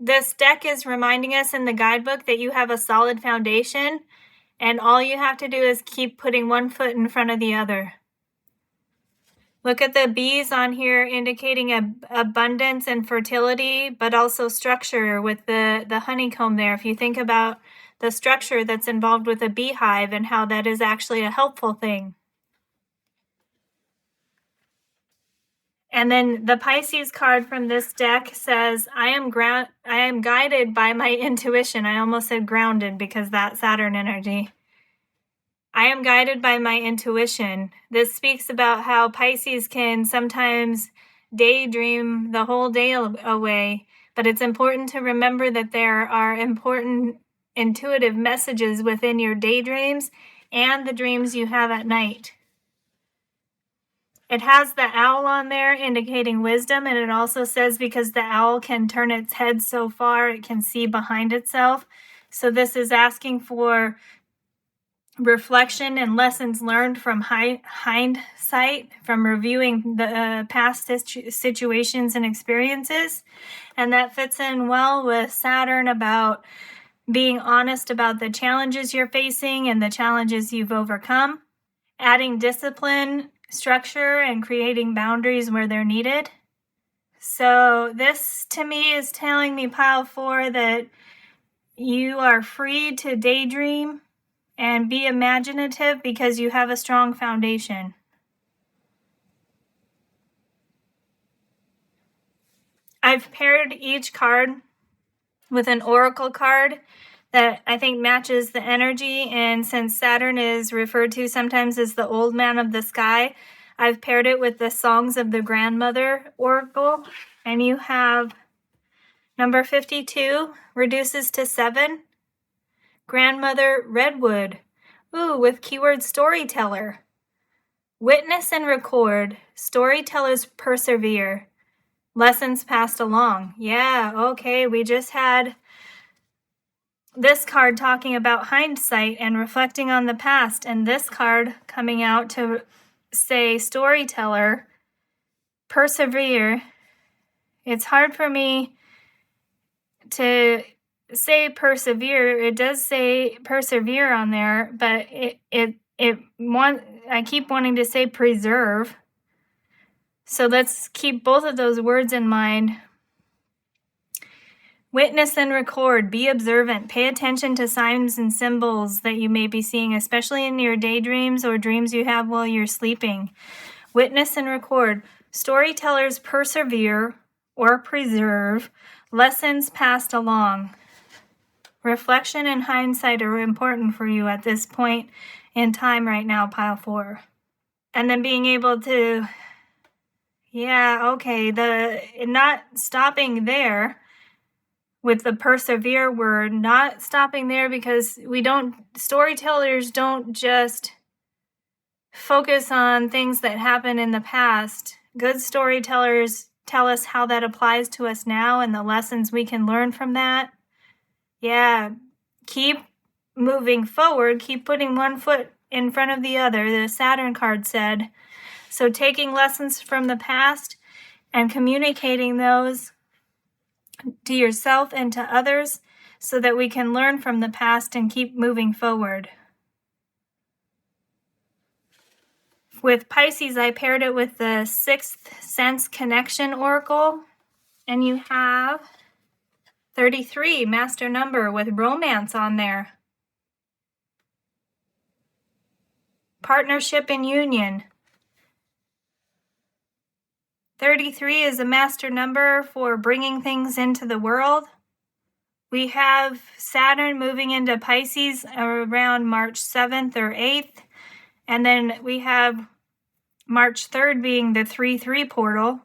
This deck is reminding us in the guidebook that you have a solid foundation, and all you have to do is keep putting one foot in front of the other. Look at the bees on here indicating abundance and fertility, but also structure with the honeycomb there. If you think about the structure that's involved with a beehive and how that is actually a helpful thing. And then the Pisces card from this deck says, I am guided by my intuition. I almost said grounded because that's Saturn energy. I am guided by my intuition. This speaks about how Pisces can sometimes daydream the whole day away, but it's important to remember that there are important intuitive messages within your daydreams and the dreams you have at night. It has the owl on there indicating wisdom, and it also says because the owl can turn its head so far, it can see behind itself. So this is asking for reflection and lessons learned from hindsight, from reviewing the past situations and experiences. And that fits in well with Saturn about being honest about the challenges you're facing and the challenges you've overcome, adding discipline, structure, and creating boundaries where they're needed. So this to me is telling me, pile 4, that you are free to daydream and be imaginative because you have a strong foundation. I've paired each card with an oracle card that I think matches the energy, and since Saturn is referred to sometimes as the old man of the sky, I've paired it with the Songs of the Grandmother oracle, and you have number 52 reduces to 7. grandmother, redwood. Ooh, with keyword storyteller. Witness and record. Storytellers persevere. Lessons passed along. Yeah, okay, we just had this card talking about hindsight and reflecting on the past, and this card coming out to say storyteller, persevere. It's hard for me to say persevere. It does say persevere on there, but I keep wanting to say preserve. So let's keep both of those words in mind. Witness and record. Be observant. Pay attention to signs and symbols that you may be seeing, especially in your daydreams or dreams you have while you're sleeping. Witness and record. Storytellers persevere or preserve. Lessons passed along. Reflection and hindsight are important for you at this point in time right now, pile 4. And then being able to, not stopping there with the persevere word, not stopping there, because storytellers don't just focus on things that happened in the past. Good storytellers tell us how that applies to us now and the lessons we can learn from that. Yeah, keep moving forward, keep putting one foot in front of the other, the Saturn card said. So taking lessons from the past and communicating those to yourself and to others so that we can learn from the past and keep moving forward. With Pisces, I paired it with the Sixth Sense Connection Oracle, and you have 33, master number, with romance on there. Partnership and union. 33 is a master number for bringing things into the world. We have Saturn moving into Pisces around March 7th or 8th. And then we have March 3rd being the 3-3 portal,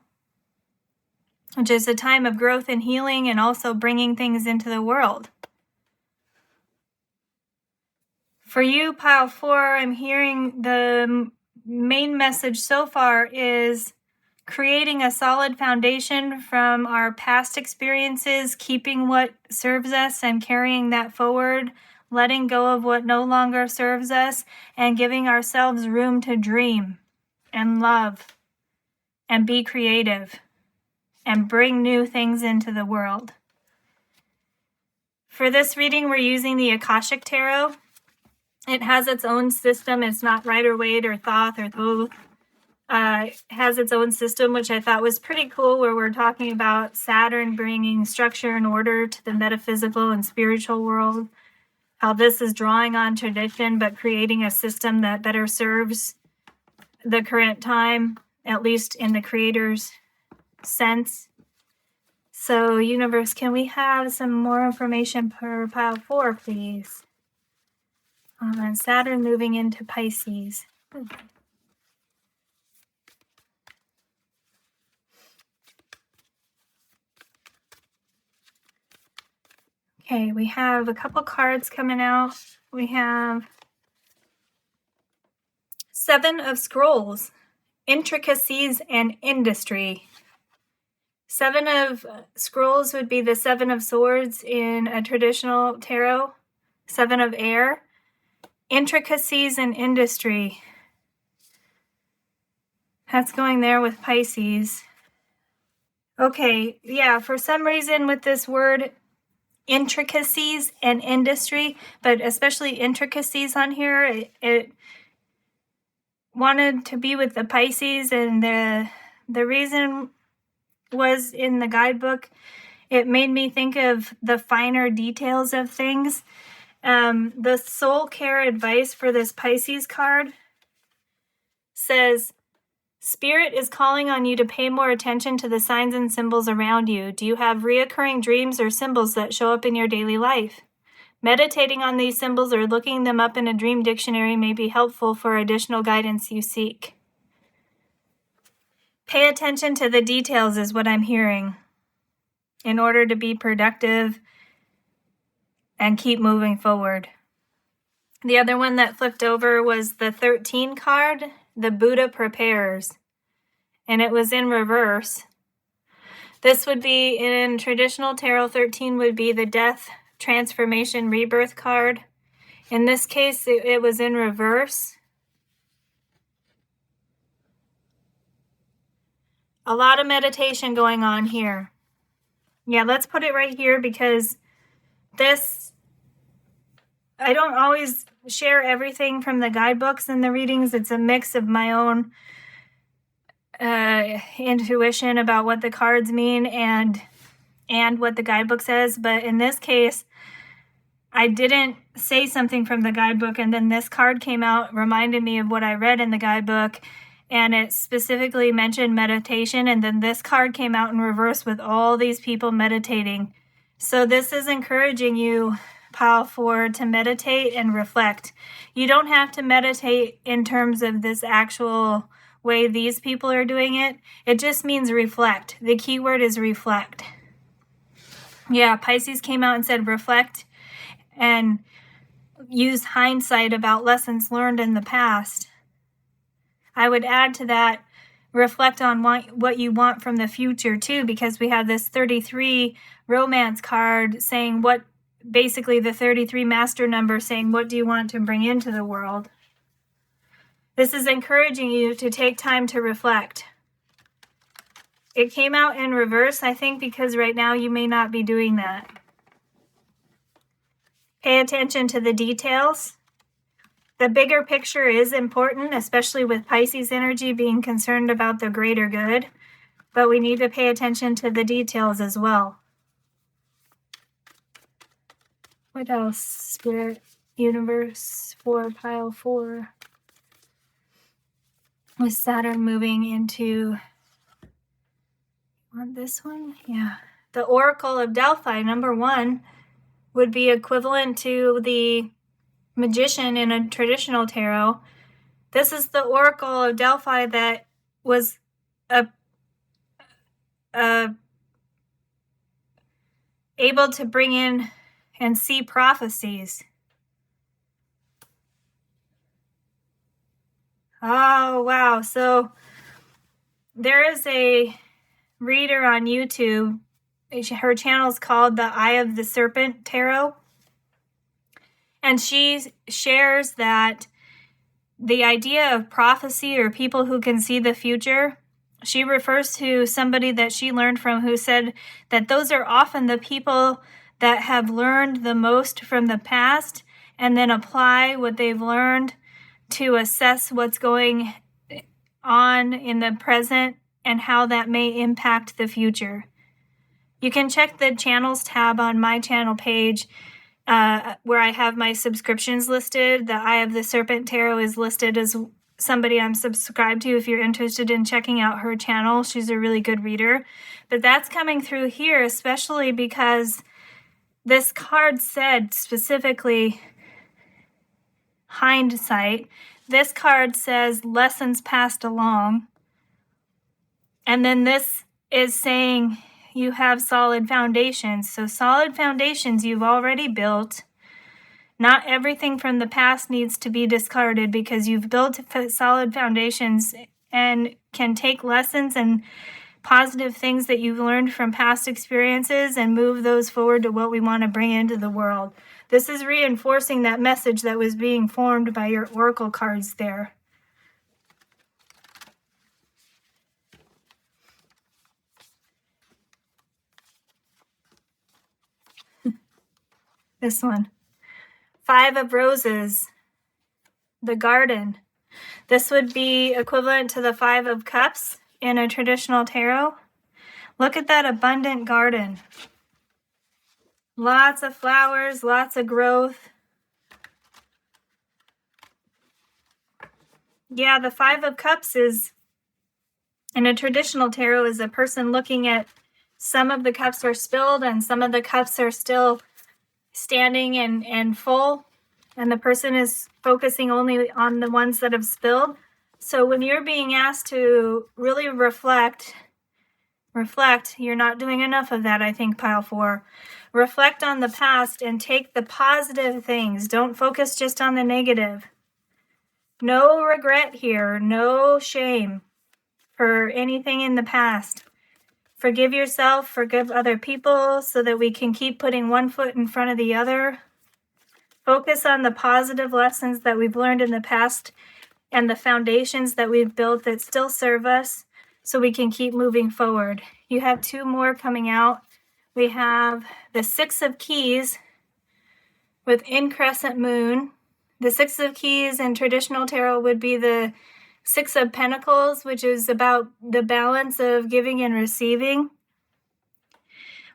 which is a time of growth and healing and also bringing things into the world. For you, pile 4, I'm hearing the main message so far is creating a solid foundation from our past experiences, keeping what serves us and carrying that forward, letting go of what no longer serves us, and giving ourselves room to dream and love and be creative and bring new things into the world. For this reading, we're using the Akashic Tarot. It has its own system. It's not Rider-Waite or Thoth or Thoth. It has its own system, which I thought was pretty cool, where we're talking about Saturn bringing structure and order to the metaphysical and spiritual world, how this is drawing on tradition but creating a system that better serves the current time, at least in the creator's sense. So, universe, can we have some more information per pile 4, please? On Saturn moving into Pisces. Okay, we have a couple cards coming out. We have 7 of Scrolls, Intricacies and Industry. 7 of Scrolls would be the 7 of Swords in a traditional tarot. 7 of Air. Intricacies and Industry. That's going there with Pisces. Okay, yeah, for some reason with this word intricacies and industry, but especially intricacies on here, it wanted to be with the Pisces, and the reason was in the guidebook. It made me think of the finer details of things. The soul care advice for this Pisces card says, Spirit is calling on you to pay more attention to the signs and symbols around you. Do you have reoccurring dreams or symbols that show up in your daily life? Meditating on these symbols or looking them up in a dream dictionary may be helpful for additional guidance you seek. Pay attention to the details is what I'm hearing in order to be productive and keep moving forward. The other one that flipped over was the 13 card, the Buddha prepares, and it was in reverse. This would be in traditional tarot. 13 would be the death, transformation, rebirth card. In this case, it was in reverse. A lot of meditation going on here. Yeah, let's put it right here because I don't always share everything from the guidebooks and the readings. It's a mix of my own intuition about what the cards mean and what the guidebook says. But in this case, I didn't say something from the guidebook, and then this card came out, reminded me of what I read in the guidebook, and it specifically mentioned meditation, and then this card came out in reverse with all these people meditating. So this is encouraging you, Pile 4, to meditate and reflect. You don't have to meditate in terms of this actual way these people are doing it. It just means reflect. The key word is reflect. Yeah, Pisces came out and said reflect and use hindsight about lessons learned in the past. I would add to that, reflect on what you want from the future too, because we have this 33 romance card saying what, basically the 33 master number saying what do you want to bring into the world. This is encouraging you to take time to reflect. It came out in reverse, I think, because right now you may not be doing that. Pay attention to the details. The bigger picture is important, especially with Pisces energy being concerned about the greater good, but we need to pay attention to the details as well. What else? Spirit, universe, Pile 4. With Saturn moving into, want this one? Yeah. The Oracle of Delphi, number 1, would be equivalent to the Magician in a traditional tarot. This is the Oracle of Delphi that was able to bring in and see prophecies. Oh, wow. So there is a reader on YouTube. Her channel is called the Eye of the Serpent Tarot. And she shares that the idea of prophecy or people who can see the future, she refers to somebody that she learned from who said that those are often the people that have learned the most from the past and then apply what they've learned to assess what's going on in the present and how that may impact the future. You can check the channels tab on my channel page where I have my subscriptions listed. The Eye of the Serpent Tarot is listed as somebody I'm subscribed to if you're interested in checking out her channel. She's a really good reader. But that's coming through here, especially because this card said specifically hindsight. This card says lessons passed along. And then this is saying you have solid foundations. So solid foundations you've already built. Not everything from the past needs to be discarded because you've built solid foundations and can take lessons and positive things that you've learned from past experiences and move those forward to what we want to bring into the world. This is reinforcing that message that was being formed by your oracle cards there. This one. 5 of Roses. The Garden. This would be equivalent to the 5 of Cups in a traditional tarot. Look at that abundant garden. Lots of flowers, lots of growth. Yeah, the 5 of Cups is, in a traditional tarot, is a person looking at some of the cups are spilled and some of the cups are still standing and full. And the person is focusing only on the ones that have spilled. So when you're being asked to really reflect, Reflect. You're not doing enough of that, I think, pile 4. Reflect on the past and take the positive things. Don't focus just on the negative. No regret here. No shame for anything in the past. Forgive yourself, forgive other people so that we can keep putting one foot in front of the other. Focus on the positive lessons that we've learned in the past and the foundations that we've built that still serve us so we can keep moving forward. You have 2 more coming out. We have the 6 of Keys with increscent moon. The 6 of Keys in traditional tarot would be the 6 of Pentacles, which is about the balance of giving and receiving.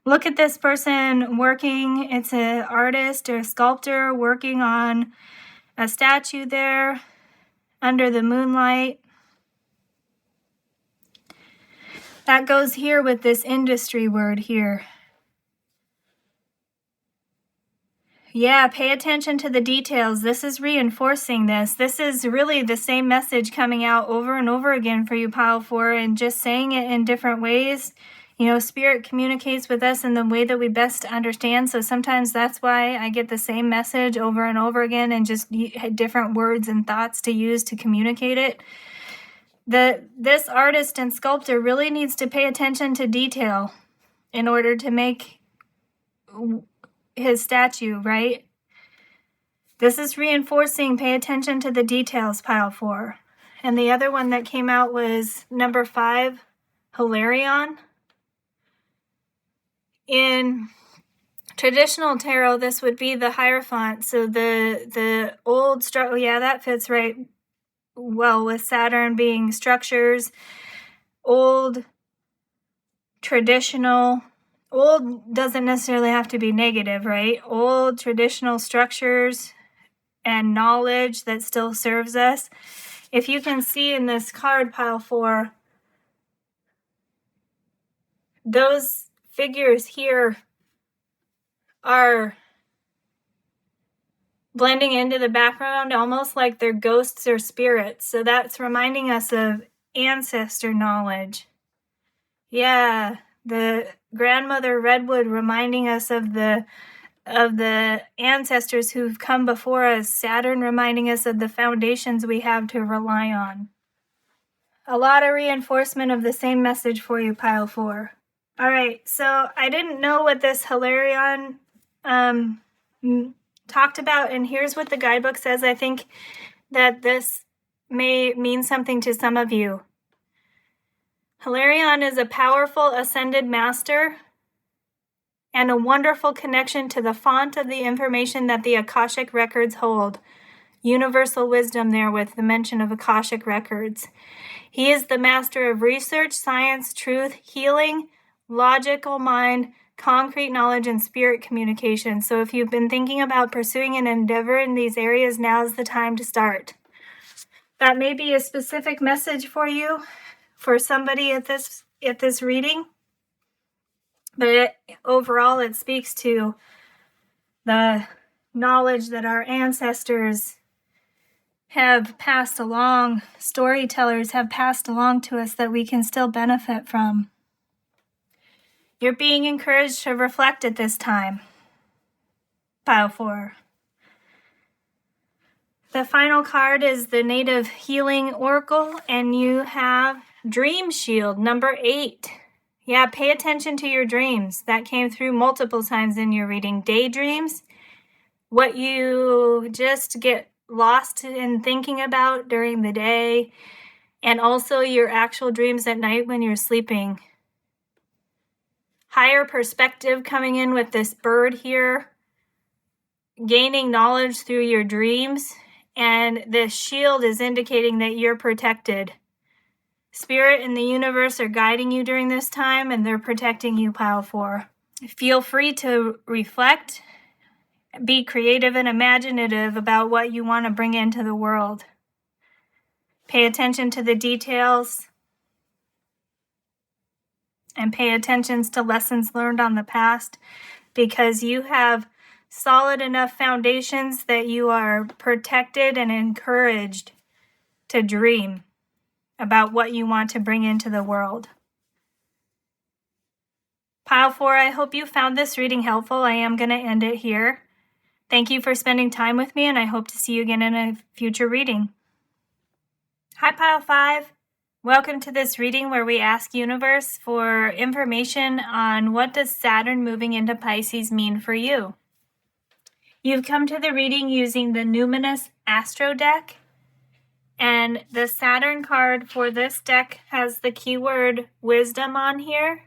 Look at this person working. It's an artist or a sculptor working on a statue there under the moonlight. That goes here with this industry word here. Yeah, pay attention to the details. This is reinforcing this. This is really the same message coming out over and over again for you, pile 4, and just saying it in different ways. You know, Spirit communicates with us in the way that we best understand. So sometimes that's why I get the same message over and over again and just different words and thoughts to use to communicate it. This artist and sculptor really needs to pay attention to detail in order to make his statue, right? This is reinforcing pay attention to the details, pile 4. And the other one that came out was number 5, Hilarion. In traditional tarot, this would be the Hierophant. So the old that fits right well with Saturn being structures, old, traditional. Old doesn't necessarily have to be negative, right? Old traditional structures and knowledge that still serves us. If you can see in this card, pile 4, those figures here are blending into the background almost like they're ghosts or spirits. So that's reminding us of ancestor knowledge. Yeah, the grandmother redwood reminding us of the ancestors who've come before us. Saturn reminding us of the foundations we have to rely on. A lot of reinforcement of the same message for you, pile 4. All right, so I didn't know what this Hilarion talked about, and here's what the guidebook says. I think that this may mean something to some of you. Hilarion is a powerful ascended master and a wonderful connection to the font of the information that the Akashic records hold. Universal wisdom there with the mention of Akashic records. He is the master of research, science, truth, healing, logical mind, concrete knowledge, and spirit communication. So if you've been thinking about pursuing an endeavor in these areas, now's the time to start. That may be a specific message for you, for somebody at this reading, but overall it speaks to the knowledge that our ancestors have passed along, storytellers have passed along to us that we can still benefit from. You're being encouraged to reflect at this time, pile 4. The final card is the Native Healing Oracle, and you have Dream Shield, number 8. Yeah, pay attention to your dreams. That came through multiple times in your reading. Daydreams, what you just get lost in thinking about during the day, and also your actual dreams at night when you're sleeping. Higher perspective coming in with this bird here, gaining knowledge through your dreams, and this shield is indicating that you're protected. Spirit and the universe are guiding you during this time, and they're protecting you, pile 4. Feel free to reflect, be creative and imaginative about what you want to bring into the world. Pay attention to the details and pay attention to lessons learned on the past, because you have solid enough foundations that you are protected and encouraged to dream about what you want to bring into the world. Pile 4, I hope you found this reading helpful. I am going to end it here. Thank you for spending time with me, and I hope to see you again in a future reading. Hi, Pile 5. Welcome to this reading where we ask Universe for information on what does Saturn moving into Pisces mean for you. You've come to the reading using the Numinous Astro deck, and the Saturn card for this deck has the keyword wisdom on here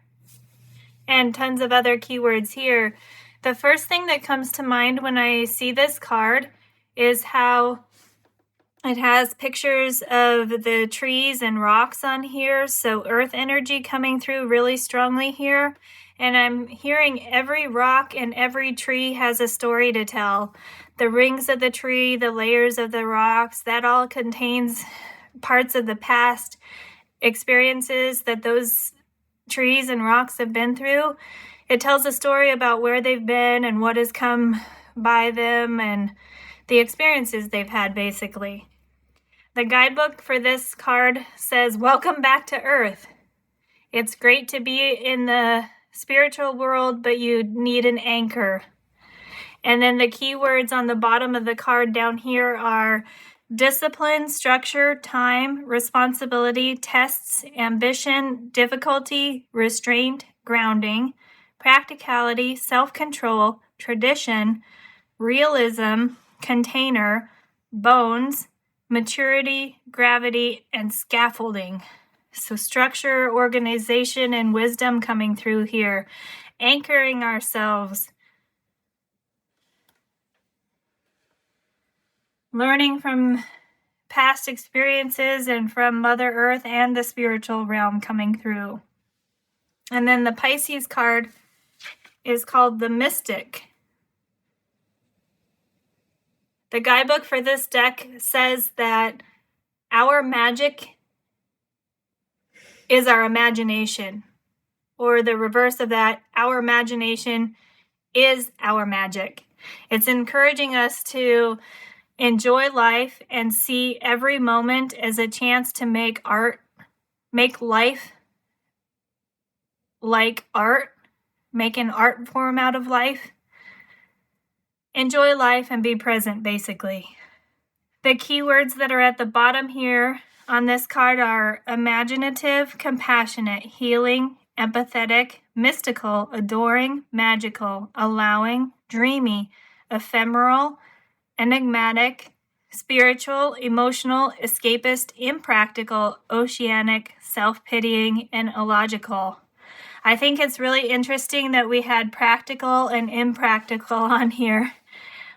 and tons of other keywords here. The first thing that comes to mind when I see this card is how it has pictures of the trees and rocks on here, so earth energy coming through really strongly here. And I'm hearing every rock and every tree has a story to tell. The rings of the tree, the layers of the rocks, that all contains parts of the past experiences that those trees and rocks have been through. It tells a story about where they've been and what has come by them and the experiences they've had, basically. The guidebook for this card says, "Welcome back to Earth. It's great to be in the spiritual world, but you need an anchor." And then the keywords on the bottom of the card down here are discipline, structure, time, responsibility, tests, ambition, difficulty, restraint, grounding, practicality, self-control, tradition, realism, container, bones, maturity, gravity, and scaffolding. So structure, organization, and wisdom coming through here. Anchoring ourselves. Learning from past experiences and from Mother Earth and the spiritual realm coming through. And then the Pisces card is called the Mystic. The guidebook for this deck says that our magic is our imagination, or the reverse of that, our imagination is our magic. It's encouraging us to enjoy life and see every moment as a chance to make life like art, make an art form out of life. Enjoy life and be present, basically. The keywords that are at the bottom here on this card are imaginative, compassionate, healing, empathetic, mystical, adoring, magical, allowing, dreamy, ephemeral, enigmatic, spiritual, emotional, escapist, impractical, oceanic, self-pitying, and illogical. I think it's really interesting that we had practical and impractical on here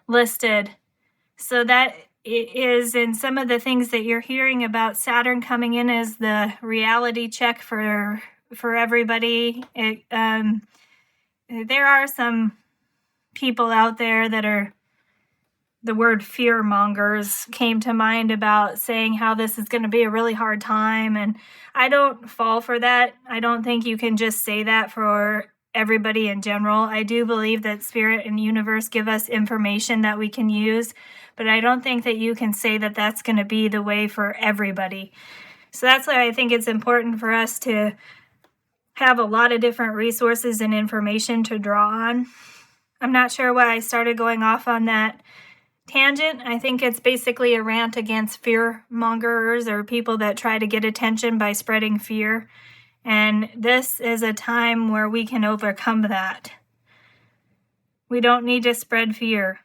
listed. So that is in some of the things that you're hearing about Saturn coming in as the reality check for everybody. There are some people out there that are, the word fear mongers came to mind about saying how this is going to be a really hard time. And I don't fall for that. I don't think you can just say that for everybody in general. I do believe that Spirit and Universe give us information that we can use, but I don't think that you can say that that's going to be the way for everybody. So that's why I think it's important for us to have a lot of different resources and information to draw on. I'm not sure why I started going off on that tangent. I think it's basically a rant against fear mongers or people that try to get attention by spreading fear. And this is a time where we can overcome that. We don't need to spread fear.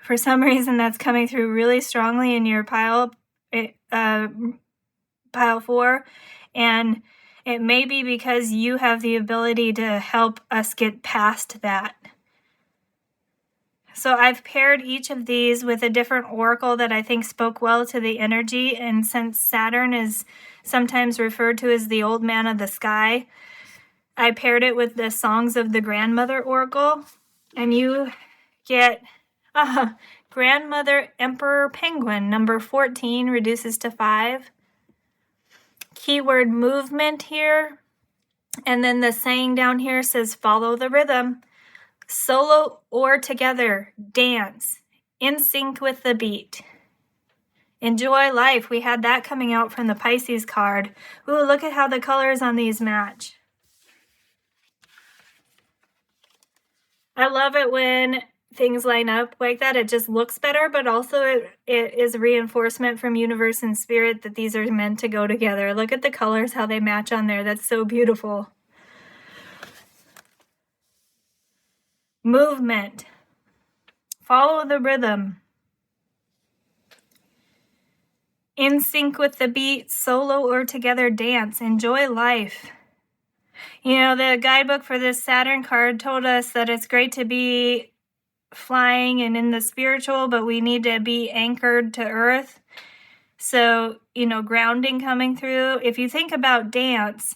For some reason, that's coming through really strongly in your pile 4. And it may be because you have the ability to help us get past that. So I've paired each of these with a different oracle that I think spoke well to the energy. And since Saturn is sometimes referred to as the old man of the sky, I paired it with the Songs of the Grandmother oracle. And you get Grandmother Emperor Penguin, number 14, reduces to 5. Keyword movement here. And then the saying down here says, follow the rhythm. Solo or together, dance, in sync with the beat. Enjoy life. We had that coming out from the Pisces card. Ooh, look at how the colors on these match. I love it when things line up like that. It just looks better, but also it is reinforcement from universe and spirit that these are meant to go together. Look at the colors, how they match on there. That's so beautiful. Movement. Follow the rhythm. In sync with the beat, solo or together dance. Enjoy life. You know, the guidebook for this Saturn card told us that it's great to be flying and in the spiritual, but we need to be anchored to earth. So, you know, grounding coming through. If you think about dance,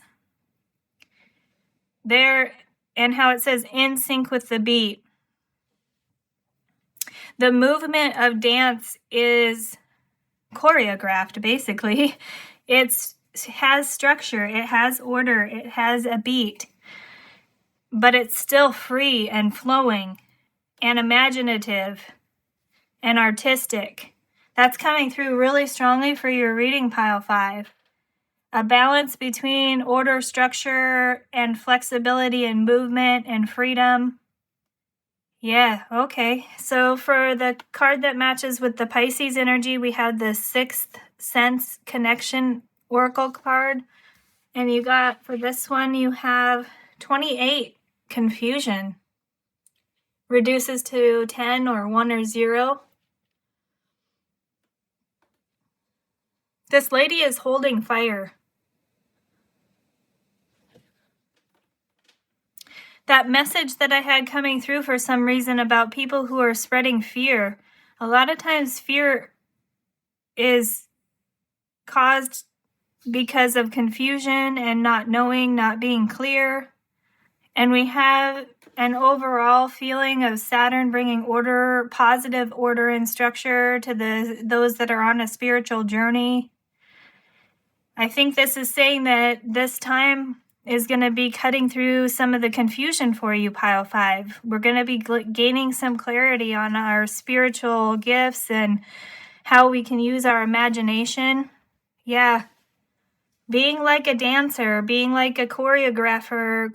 there, and how it says in sync with the beat, the movement of dance is choreographed, basically. It has structure, it has order, it has a beat, but it's still free and flowing and imaginative and artistic. That's coming through really strongly for your reading, pile 5. A balance between order, structure, and flexibility and movement and freedom. Yeah, okay. So for the card that matches with the Pisces energy, we have the Sixth Sense Connection Oracle card. And you got, for this one, you have 28, Confusion. Reduces to 10 or 1 or 0. This lady is holding fire. That message that I had coming through for some reason about people who are spreading fear. A lot of times fear is caused because of confusion and not knowing, not being clear. And we have an overall feeling of Saturn bringing order, positive order and structure to those that are on a spiritual journey. I think this is saying that this time is going to be cutting through some of the confusion for you, pile 5. We're going to be gaining some clarity on our spiritual gifts and how we can use our imagination. Yeah. Being like a dancer, being like a choreographer,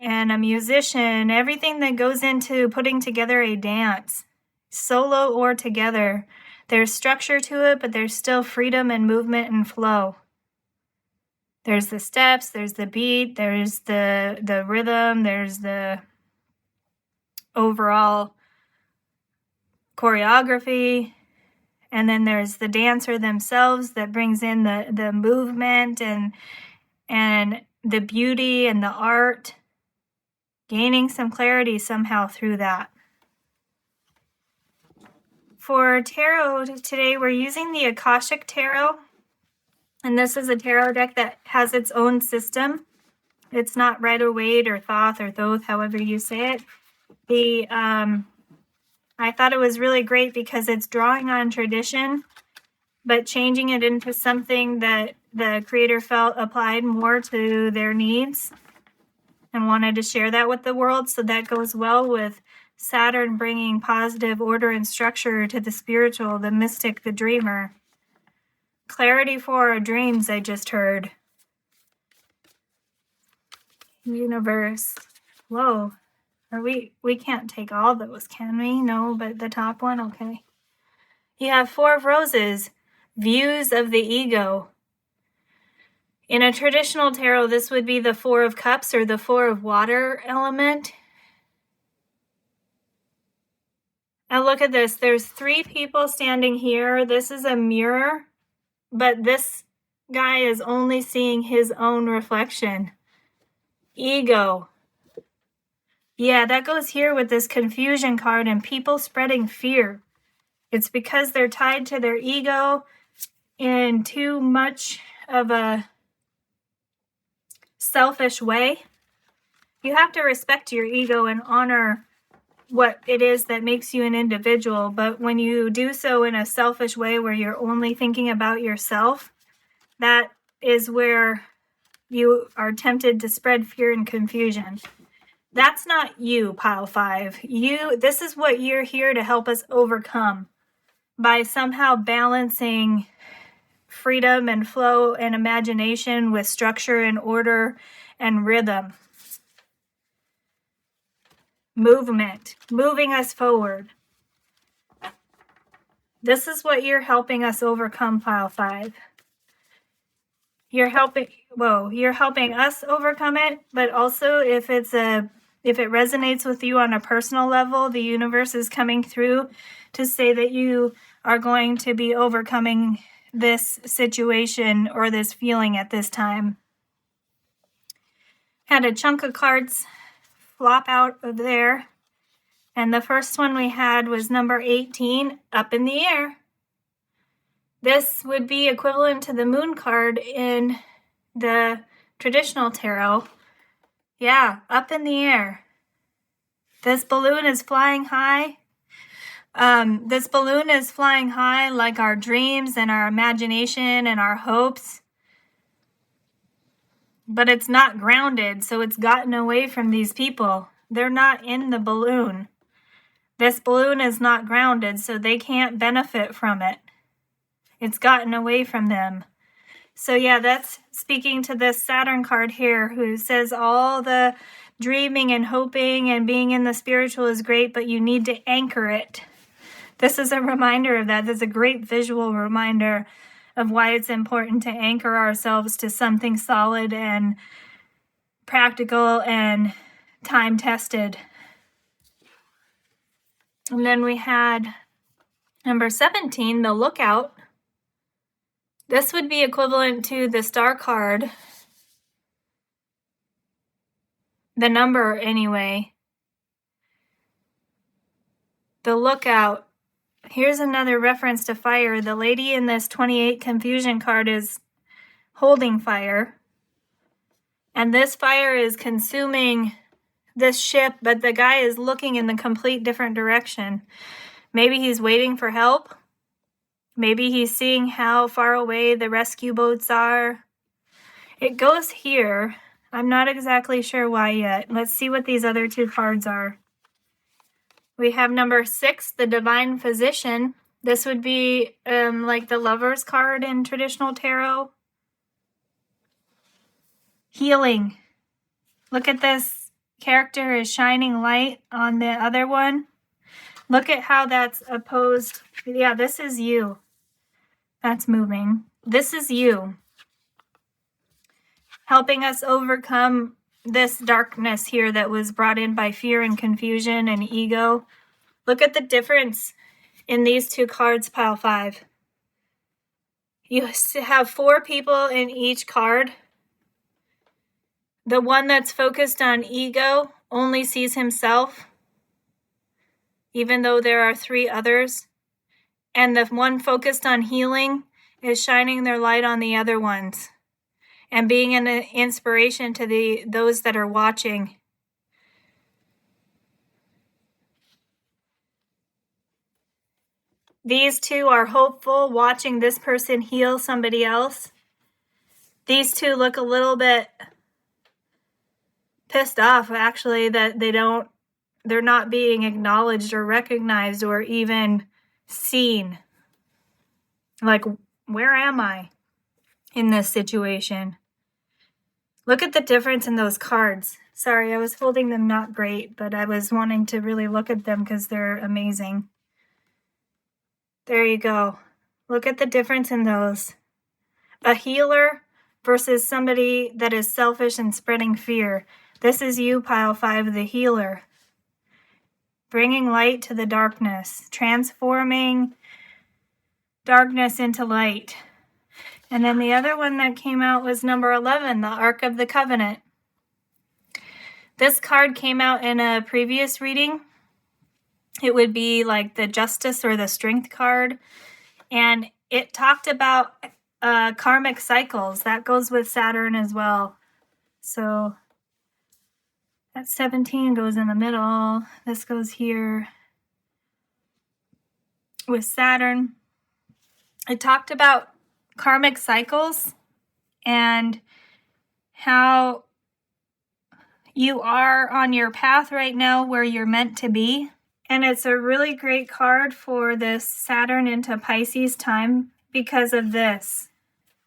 and a musician, everything that goes into putting together a dance, solo or together. There's structure to it, but there's still freedom and movement and flow. There's the steps, there's the beat, there's the rhythm, there's the overall choreography, and then there's the dancer themselves that brings in the movement and the beauty and the art, gaining some clarity somehow through that. For tarot today, we're using the Akashic Tarot. And this is a tarot deck that has its own system. It's not Rider-Waite or Thoth or Thoth, however you say it. I thought it was really great because it's drawing on tradition, but changing it into something that the creator felt applied more to their needs and wanted to share that with the world. So that goes well with Saturn bringing positive order and structure to the spiritual, the mystic, the dreamer. Clarity for our dreams, I just heard. Universe. Whoa. We can't take all those, can we? No, but the top one, okay. You have 4 of Roses. Views of the ego. In a traditional tarot, this would be the 4 of Cups or the 4 of Water element. Now look at this. There's 3 people standing here. This is a mirror. But this guy is only seeing his own reflection. Ego. Yeah, that goes here with this confusion card and people spreading fear. It's because they're tied to their ego in too much of a selfish way. You have to respect your ego and honor what it is that makes you an individual, but when you do so in a selfish way where you're only thinking about yourself, that is where you are tempted to spread fear and confusion. That's not you, pile 5. This is what you're here to help us overcome by somehow balancing freedom and flow and imagination with structure and order and rhythm. movement, moving us forward. This is what you're helping us overcome, pile 5. You're helping us overcome it, but also if it resonates with you on a personal level, the universe is coming through to say that you are going to be overcoming this situation or this feeling at this time. Had a chunk of cards flop out of there. And the first one we had was number 18, up in the air. This would be equivalent to the moon card in the traditional tarot. Yeah, up in the air. This balloon is flying high. This balloon is flying high like our dreams and our imagination and our hopes. But it's not grounded, so it's gotten away from these people. They're not in the balloon. This balloon is not grounded, so they can't benefit from it. It's gotten away from them. So yeah, that's speaking to this Saturn card here, who says all the dreaming and hoping and being in the spiritual is great, but you need to anchor it. This is a reminder of that. This is a great visual reminder of why it's important to anchor ourselves to something solid and practical and time-tested. And then we had number 17, the Lookout. This would be equivalent to the Star card. The number, anyway. The Lookout. Here's another reference to fire. The lady in this 28 Confusion card is holding fire. And this fire is consuming this ship, but the guy is looking in the complete different direction. Maybe he's waiting for help. Maybe he's seeing how far away the rescue boats are. It goes here. I'm not exactly sure why yet. Let's see what these other two cards are. We have number 6, the Divine Physician. This would be like the Lover's card in traditional tarot. Healing. Look at this. Character is shining light on the other one. Look at how that's opposed. Yeah, this is you. That's moving. This is you. Helping us overcome this darkness here that was brought in by fear and confusion and ego. Look at the difference in these two cards, pile 5. You have 4 people in each card. The one that's focused on ego only sees himself, even though there are 3 others. And the one focused on healing is shining their light on the other ones and being an inspiration to those that are watching. These 2 are hopeful, watching this person heal somebody else. These 2 look a little bit pissed off, actually, that they're not being acknowledged or recognized or even seen. Like, where am I in this situation? Look at the difference in those cards. Sorry, I was holding them not great, but I was wanting to really look at them because they're amazing. There you go. Look at the difference in those. A healer versus somebody that is selfish and spreading fear. This is you, pile 5, the healer. Bringing light to the darkness. Transforming darkness into light. And then the other one that came out was number 11, the Ark of the Covenant. This card came out in a previous reading. It would be like the Justice or the Strength card. And it talked about karmic cycles. That goes with Saturn as well. So that 17 goes in the middle. This goes here with Saturn. It talked about karmic cycles and how you are on your path right now where you're meant to be. And it's a really great card for this Saturn into Pisces time because of this.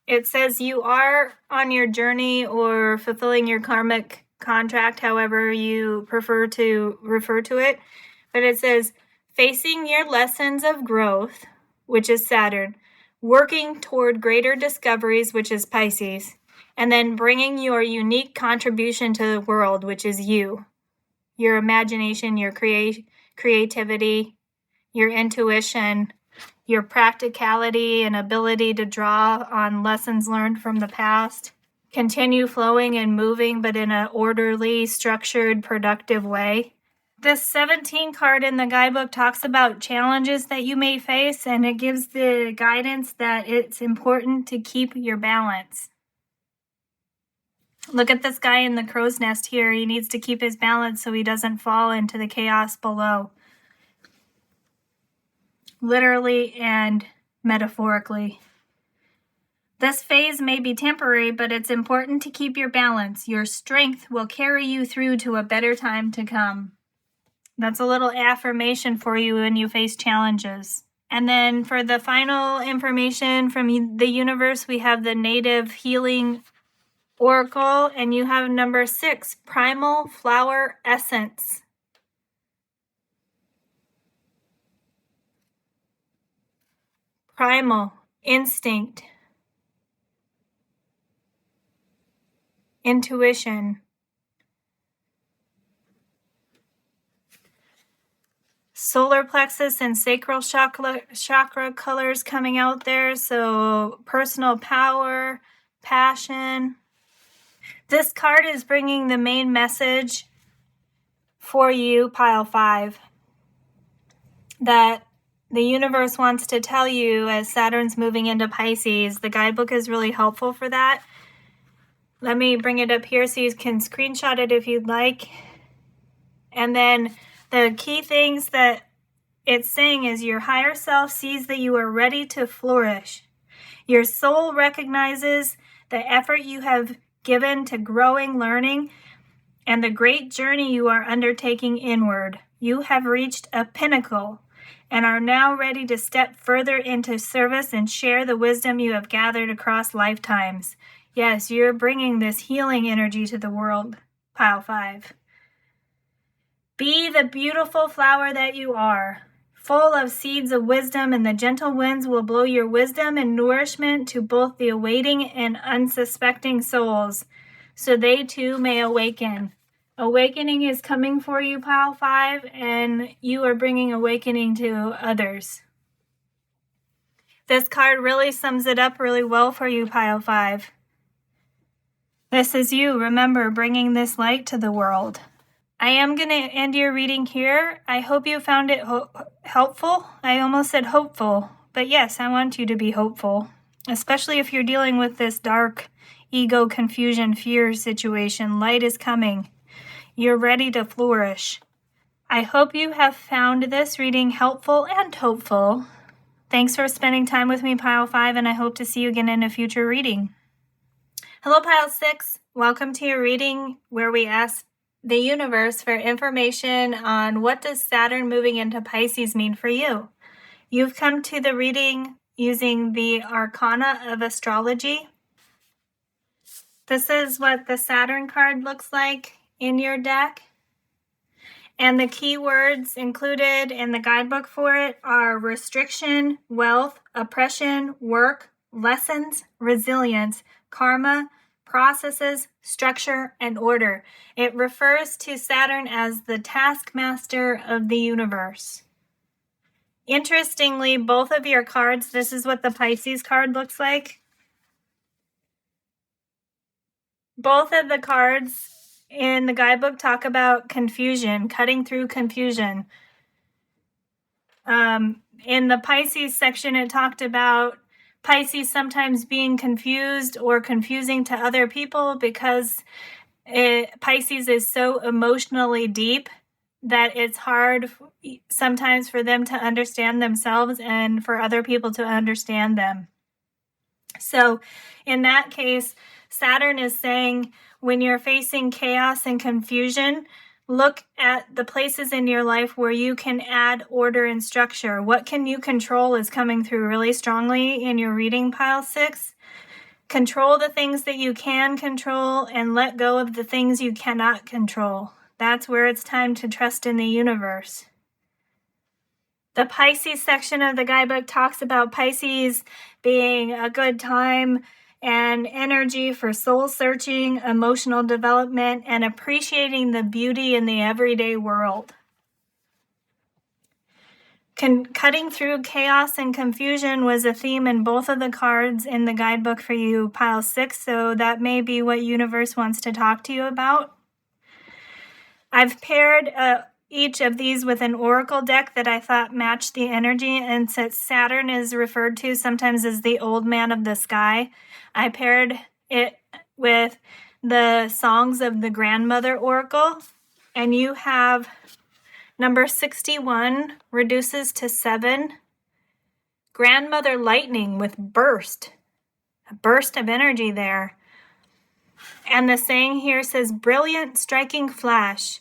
It says you are on your journey or fulfilling your karmic contract, however you prefer to refer to it. But it says, facing your lessons of growth, which is Saturn, working toward greater discoveries, which is Pisces, and then bringing your unique contribution to the world, which is you. Your imagination, your creativity, your intuition, your practicality and ability to draw on lessons learned from the past. Continue flowing and moving, but in an orderly, structured, productive way. This 17 card in the guidebook talks about challenges that you may face, and it gives the guidance that it's important to keep your balance. Look at this guy in the crow's nest here. He needs to keep his balance so he doesn't fall into the chaos below. Literally and metaphorically. This phase may be temporary, but it's important to keep your balance. Your strength will carry you through to a better time to come. That's a little affirmation for you when you face challenges. And then for the final information from the universe, we have the Native Healing Oracle, and you have number 6, Primal Flower Essence. Primal, instinct, intuition. Solar plexus and sacral chakra colors coming out there. So personal power, passion. This card is bringing the main message for you, pile 5, that the universe wants to tell you as Saturn's moving into Pisces. The guidebook is really helpful for that. Let me bring it up here so you can screenshot it if you'd like. And then the key things that it's saying is your higher self sees that you are ready to flourish. Your soul recognizes the effort you have given to growing, learning, and the great journey you are undertaking inward. You have reached a pinnacle and are now ready to step further into service and share the wisdom you have gathered across lifetimes. Yes, you're bringing this healing energy to the world, pile 5. Be the beautiful flower that you are, full of seeds of wisdom, and the gentle winds will blow your wisdom and nourishment to both the awaiting and unsuspecting souls, so they too may awaken. Awakening is coming for you, pile 5, and you are bringing awakening to others. This card really sums it up really well for you, pile 5. This is you, remember, bringing this light to the world. I am going to end your reading here. I hope you found it helpful. I almost said hopeful, but yes, I want you to be hopeful, especially if you're dealing with this dark ego, confusion, fear situation. Light is coming. You're ready to flourish. I hope you have found this reading helpful and hopeful. Thanks for spending time with me, pile 5, and I hope to see you again in a future reading. Hello, pile 6. Welcome to your reading where we ask the universe for information on what does Saturn moving into Pisces mean for you. You've come to the reading using the Arcana of Astrology. This is what the Saturn card looks like in your deck. And the keywords included in the guidebook for it are restriction, wealth, oppression, work, lessons, resilience, karma, processes, structure, and order. It refers to Saturn as the taskmaster of the universe. Interestingly, both of your cards, this is what the Pisces card looks like. Both of the cards in the guidebook talk about confusion, cutting through confusion. In the Pisces section, it talked about Pisces sometimes being confused or confusing to other people because Pisces is so emotionally deep that it's hard sometimes for them to understand themselves and for other people to understand them. So in that case, Saturn is saying when you're facing chaos and confusion, look at the places in your life where you can add order and structure. What can you control is coming through really strongly in your reading, pile 6. Control the things that you can control and let go of the things you cannot control. That's where it's time to trust in the universe. The Pisces section of the guidebook talks about Pisces being a good time and energy for soul searching, emotional development, and appreciating the beauty in the everyday world. Cutting through chaos and confusion was a theme in both of the cards in the guidebook for you, pile 6, so that may be what universe wants to talk to you about. I've paired each of these with an oracle deck that I thought matched the energy, and since Saturn is referred to sometimes as the old man of the sky, I paired it with the songs of the grandmother oracle, and you have number 61 reduces to 7. Grandmother lightning with burst. A burst of energy there. And the saying here says, brilliant striking flash.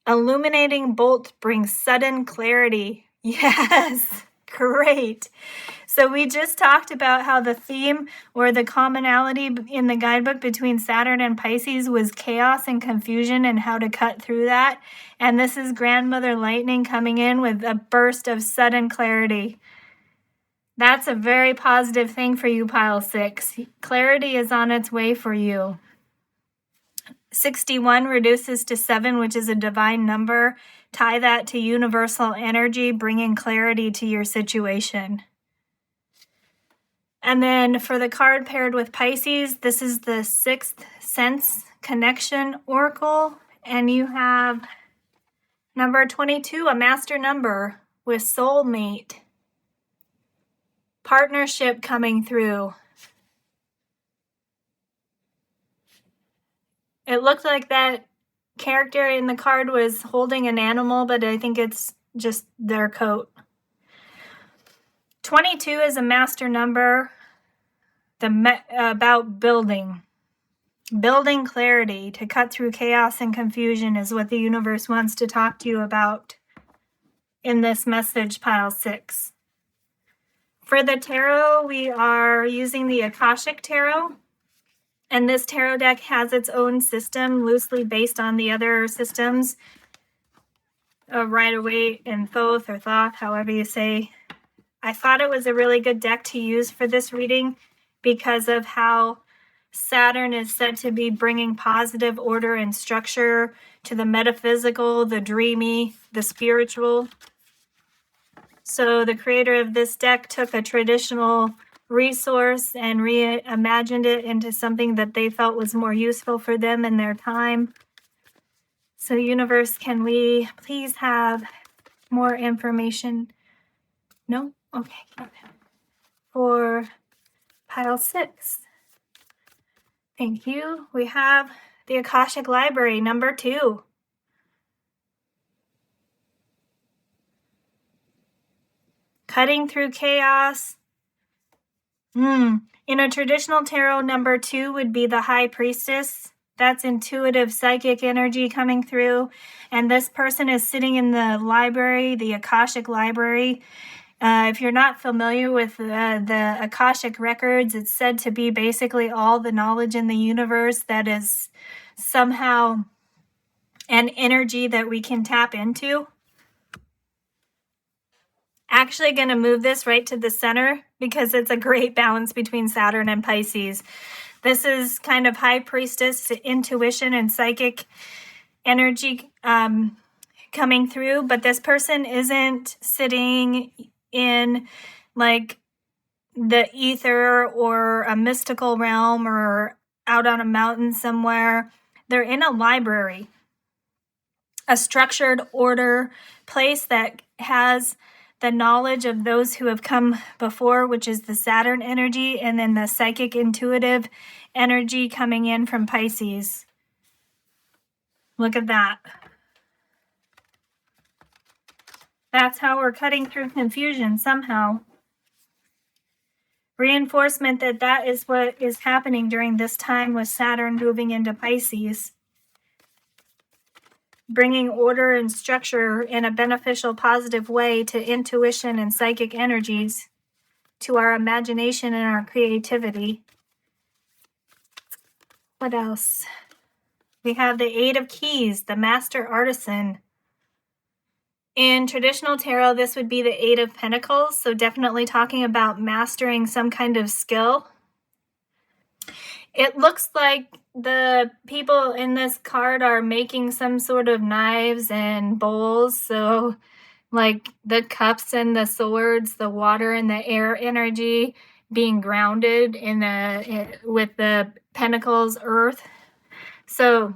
Illuminating bolt brings sudden clarity. Yes, great. So we just talked about how the theme or the commonality in the guidebook between Saturn and Pisces was chaos and confusion and how to cut through that. And this is grandmother lightning coming in with a burst of sudden clarity. That's a very positive thing for you, pile 6. Clarity is on its way for you. 61 reduces to 7, which is a divine number. Tie that to universal energy, bringing clarity to your situation. And then for the card paired with Pisces, this is the 6th sense connection oracle. And you have number 22, a master number with soulmate. Partnership coming through. It looked like that character in the card was holding an animal, but I think it's just their coat. 22 is a master number about building clarity to cut through chaos and confusion is what the universe wants to talk to you about in this message, pile 6. For the tarot, we are using the Akashic tarot, and this tarot deck has its own system loosely based on the other systems of Rider-Waite and Thoth or Thoth, however you say. I thought it was a really good deck to use for this reading because of how Saturn is said to be bringing positive order and structure to the metaphysical, the dreamy, the spiritual. So the creator of this deck took a traditional resource and reimagined it into something that they felt was more useful for them in their time. So universe, can we please have more information? No? Okay. For pile 6. Thank you. We have the Akashic Library, number 2. Cutting through chaos. In a traditional tarot, number 2 would be the High Priestess. That's intuitive psychic energy coming through. And this person is sitting in the library, the Akashic Library. If you're not familiar with the Akashic records, it's said to be basically all the knowledge in the universe that is somehow an energy that we can tap into. Actually going to move this right to the center because it's a great balance between Saturn and Pisces. This is kind of High Priestess intuition and psychic energy coming through, but this person isn't sitting in like the ether or a mystical realm or out on a mountain somewhere. They're in a library, a structured order place that has the knowledge of those who have come before, which is the Saturn energy, and then the psychic intuitive energy coming in from Pisces. Look at that. That's how we're cutting through confusion somehow. Reinforcement that that is what is happening during this time with Saturn moving into Pisces. Bringing order and structure in a beneficial, positive way to intuition and psychic energies, to our imagination and our creativity. What else? We have the Eight of Keys, the Master Artisan. In traditional tarot, this would be the Eight of Pentacles, so definitely talking about mastering some kind of skill. It looks like the people in this card are making some sort of knives and bowls, so like the cups and the swords, the water and the air energy being grounded with the pentacles, earth. So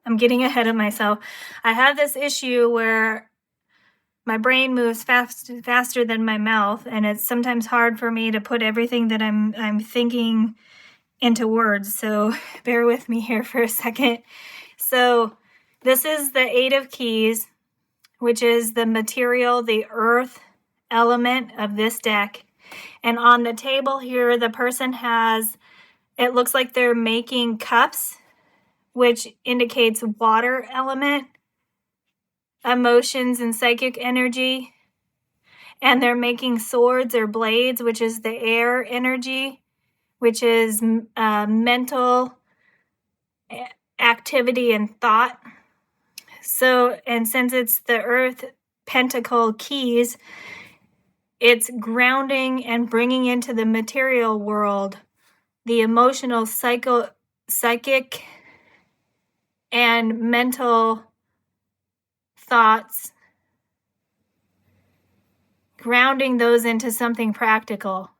I'm getting ahead of myself. I have this issue where my brain moves faster than my mouth, and it's sometimes hard for me to put everything that I'm thinking into words. So bear with me here for a second. So this is the Eight of Keys, which is the material, the earth element of this deck. And on the table here, the person has, it looks like they're making cups, which indicates water element, emotions and psychic energy. And they're making swords or blades, which is the air energy, which is mental activity and thought. So, and since it's the earth pentacle keys, it's grounding and bringing into the material world the emotional, psychic, and mental thoughts, grounding those into something practical.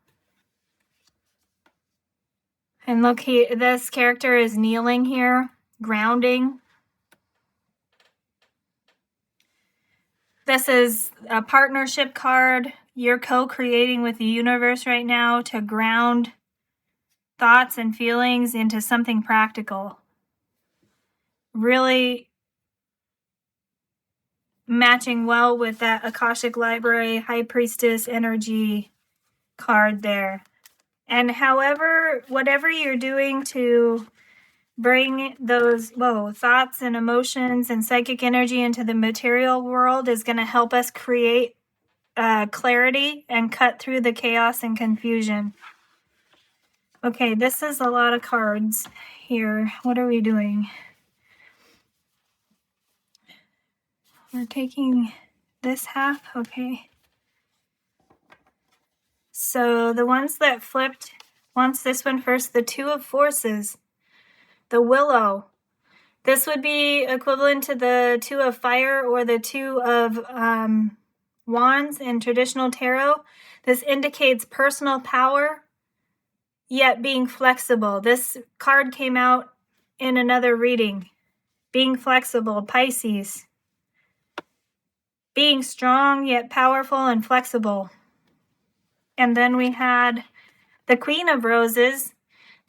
And look, this character is kneeling here, grounding. This is a partnership card. You're co-creating with the universe right now to ground thoughts and feelings into something practical. Really matching well with that Akashic Library High Priestess energy card there. And whatever you're doing to bring those thoughts and emotions and psychic energy into the material world is going to help us create clarity and cut through the chaos and confusion. Okay, this is a lot of cards here. What are we doing? We're taking this half, okay. So the ones that flipped, wants this one first, the Two of Forces, the Willow. This would be equivalent to the Two of Fire or the Two of Wands in traditional tarot. This indicates personal power, yet being flexible. This card came out in another reading. Being flexible, Pisces. Being strong, yet powerful and flexible. And then we had the Queen of Roses.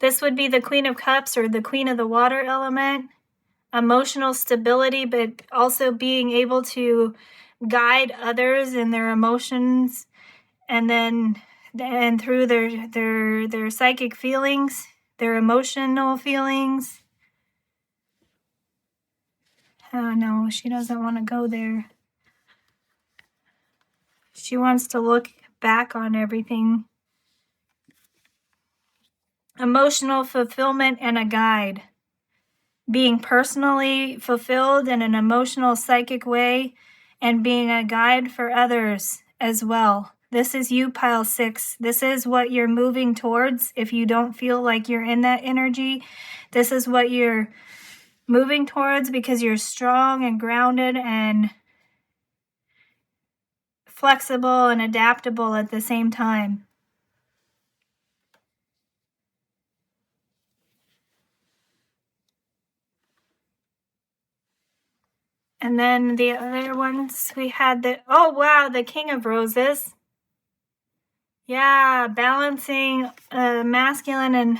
This would be the Queen of Cups or the Queen of the water element. Emotional stability, but also being able to guide others in their emotions and through their psychic feelings, their emotional feelings. Oh no, she doesn't want to go there. She wants to look back on everything. Emotional fulfillment and a guide. Being personally fulfilled in an emotional, psychic way and being a guide for others as well. This is you, pile 6. This is what you're moving towards. If you don't feel like you're in that energy, this is what you're moving towards because you're strong and grounded and flexible and adaptable at the same time. And then the other ones, we had the King of Roses. Yeah, balancing masculine and,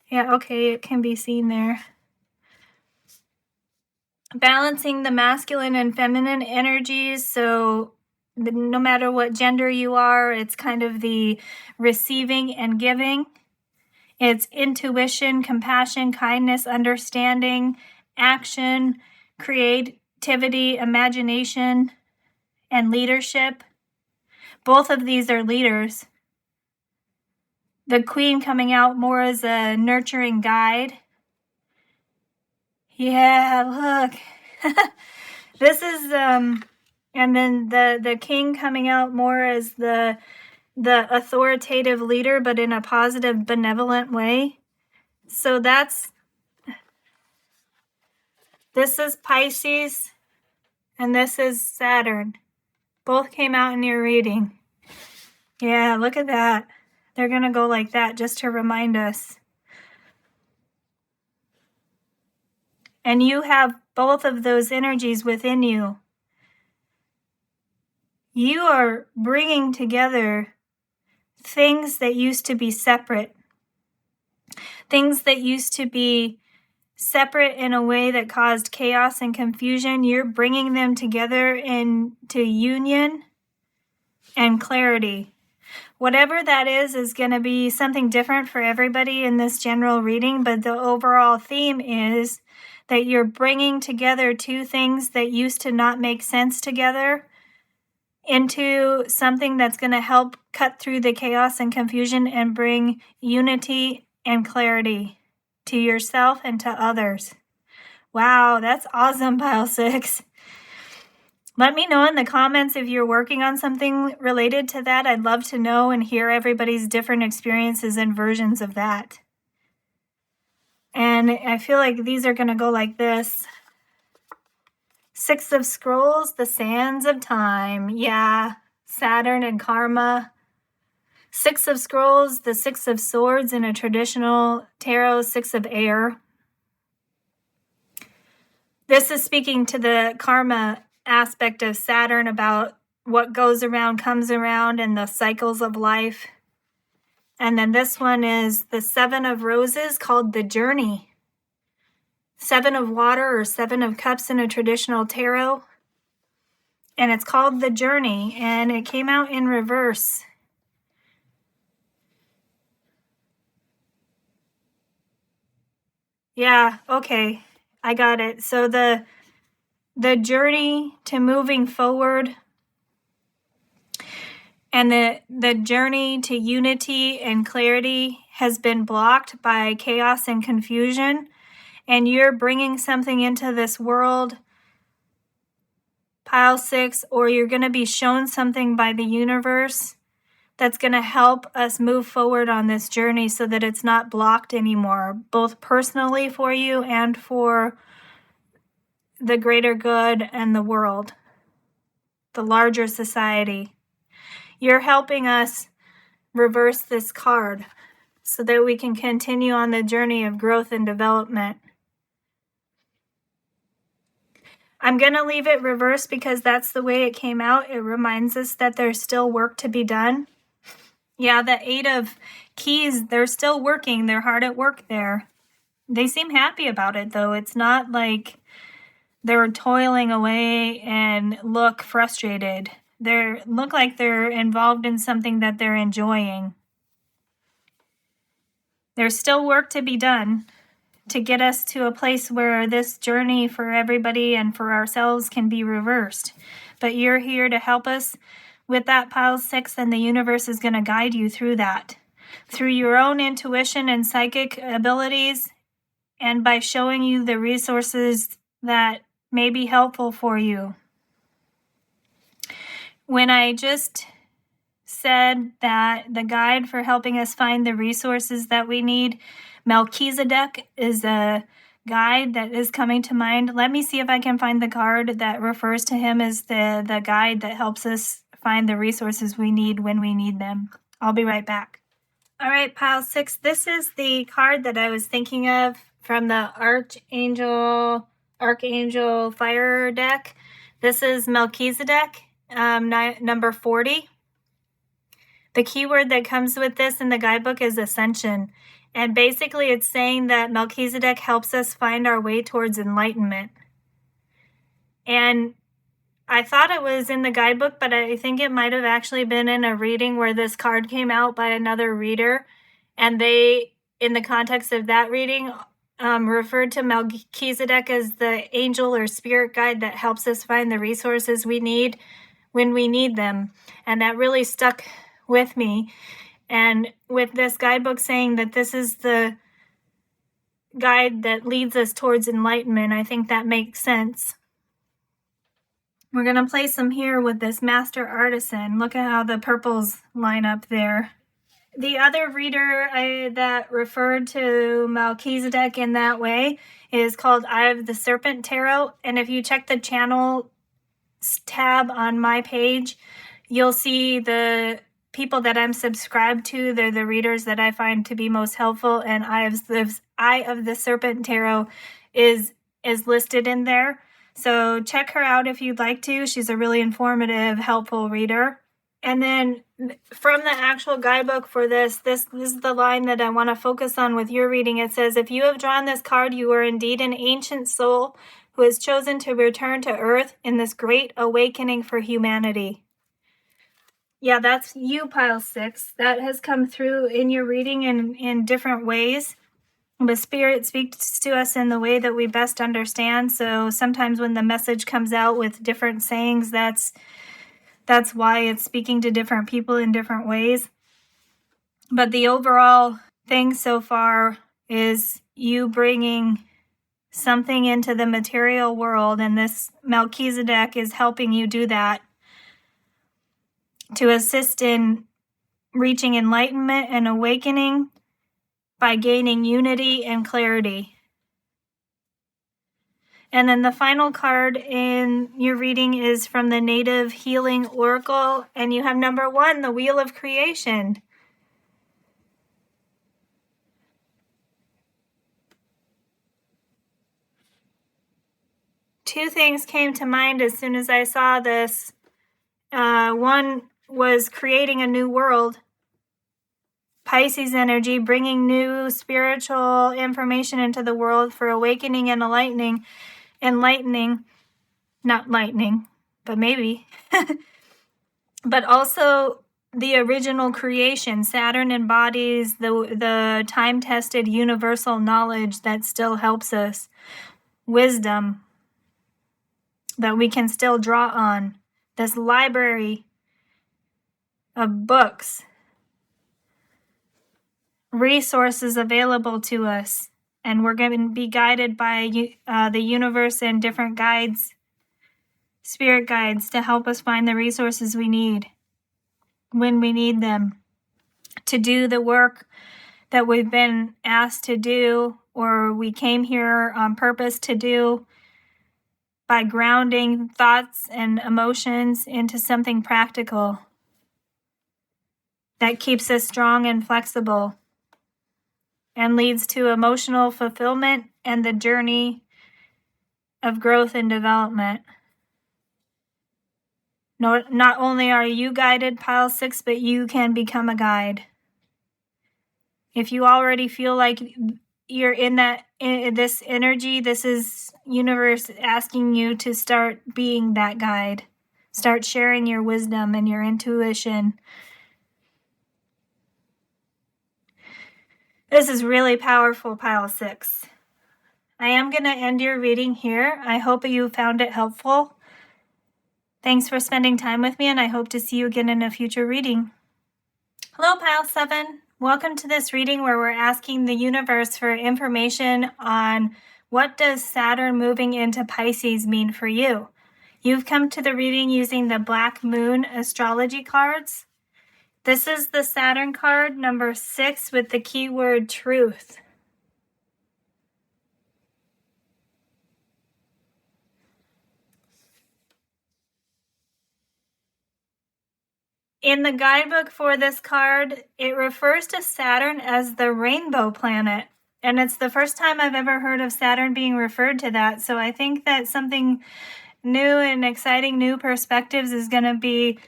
yeah, okay, it can be seen there. Balancing the masculine and feminine energies, so no matter what gender you are, it's kind of the receiving and giving. It's intuition, compassion, kindness, understanding, action, creativity, imagination, and leadership. Both of these are leaders. The Queen coming out more as a nurturing guide. Yeah, look. This is, and then the King coming out more as the authoritative leader, but in a positive, benevolent way. So this is Pisces, and this is Saturn. Both came out in your reading. Yeah, look at that. They're going to go like that just to remind us. And you have both of those energies within you. You are bringing together things that used to be separate. Things that used to be separate in a way that caused chaos and confusion. You're bringing them together into union and clarity. Whatever that is going to be something different for everybody in this general reading, but the overall theme is that you're bringing together two things that used to not make sense together into something that's going to help cut through the chaos and confusion and bring unity and clarity to yourself and to others. Wow, that's awesome, Pile 6. Let me know in the comments if you're working on something related to that. I'd love to know and hear everybody's different experiences and versions of that. And I feel like these are going to go like this. 6 of Scrolls, the Sands of Time. Yeah, Saturn and Karma. 6 of Scrolls, the 6 of Swords in a traditional tarot, 6 of Air. This is speaking to the karma aspect of Saturn about what goes around comes around and the cycles of life. And then this one is the 7 of Roses called The Journey. 7 of Water or 7 of Cups in a traditional tarot. And it's called The Journey, and it came out in reverse. Yeah, okay, I got it. So the journey to moving forward and the journey to unity and clarity has been blocked by chaos and confusion, and you're bringing something into this world, Pile 6, or you're going to be shown something by the universe that's going to help us move forward on this journey so that it's not blocked anymore, both personally for you and for the greater good and the world, the larger society. You're helping us reverse this card so that we can continue on the journey of growth and development. I'm going to leave it reversed because that's the way it came out. It reminds us that there's still work to be done. Yeah, the 8 of Keys, they're still working. They're hard at work there. They seem happy about it, though. It's not like they're toiling away and look frustrated. They look like they're involved in something that they're enjoying. There's still work to be done to get us to a place where this journey for everybody and for ourselves can be reversed. But you're here to help us with that, Pile 6, and the universe is going to guide you through that, through your own intuition and psychic abilities, and by showing you the resources that may be helpful for you. When I just said that the guide for helping us find the resources that we need, Melchizedek is a guide that is coming to mind. Let me see if I can find the card that refers to him as the guide that helps us find the resources we need when we need them. I'll be right back. All right, Pile 6, this is the card that I was thinking of from the Archangel Fire deck. This is Melchizedek, number 40. The keyword that comes with this in the guidebook is Ascension. And basically it's saying that Melchizedek helps us find our way towards enlightenment. And I thought it was in the guidebook, but I think it might have actually been in a reading where this card came out by another reader. And they, in the context of that reading, referred to Melchizedek as the angel or spirit guide that helps us find the resources we need when we need them. And that really stuck with me. And with this guidebook saying that this is the guide that leads us towards enlightenment, I think that makes sense. We're going to place them here with this Master Artisan. Look at how the purples line up there. The other reader that referred to Melchizedek in that way is called Eye of the Serpent Tarot. And if you check the channel tab on my page, you'll see the people that I'm subscribed to. They're the readers that I find to be most helpful. And Eye of the Serpent Tarot is listed in there. So check her out if you'd like to. She's a really informative, helpful reader. And then from the actual guidebook for this is the line that I want to focus on with your reading. It says, if you have drawn this card, you are indeed an ancient soul who has chosen to return to Earth in this great awakening for humanity. Yeah, that's you, Pile 6. That has come through in your reading in different ways. But Spirit speaks to us in the way that we best understand. So sometimes when the message comes out with different sayings, that's why it's speaking to different people in different ways. But the overall thing so far is you bringing something into the material world, and this Melchizedek is helping you do that to assist in reaching enlightenment and awakening by gaining unity and clarity. And then the final card in your reading is from the Native Healing Oracle, and you have number 1, the Wheel of Creation. Two things came to mind as soon as I saw this. One was creating a new world. Pisces energy, bringing new spiritual information into the world for awakening and enlightening, not lightning, but maybe. But also the original creation. Saturn embodies the time-tested universal knowledge that still helps us. Wisdom that we can still draw on. This library of books, resources available to us, and we're going to be guided by the universe and different guides, spirit guides, to help us find the resources we need when we need them to do the work that we've been asked to do, or we came here on purpose to do, by grounding thoughts and emotions into something practical that keeps us strong and flexible and leads to emotional fulfillment and the journey of growth and development. Not only are you guided, Pile 6, but you can become a guide. If you already feel like you're in this energy, this is universe asking you to start being that guide. Start sharing your wisdom and your intuition. This is really powerful, Pile 6. I am going to end your reading here. I hope you found it helpful. Thanks for spending time with me, and I hope to see you again in a future reading. Hello, Pile 7. Welcome to this reading where we're asking the universe for information on what does Saturn moving into Pisces mean for you. You've come to the reading using the Black Moon astrology cards. This is the Saturn card, number 6, with the keyword truth. In the guidebook for this card, it refers to Saturn as the rainbow planet. And it's the first time I've ever heard of Saturn being referred to that. So I think that something new and exciting, new perspectives is going to be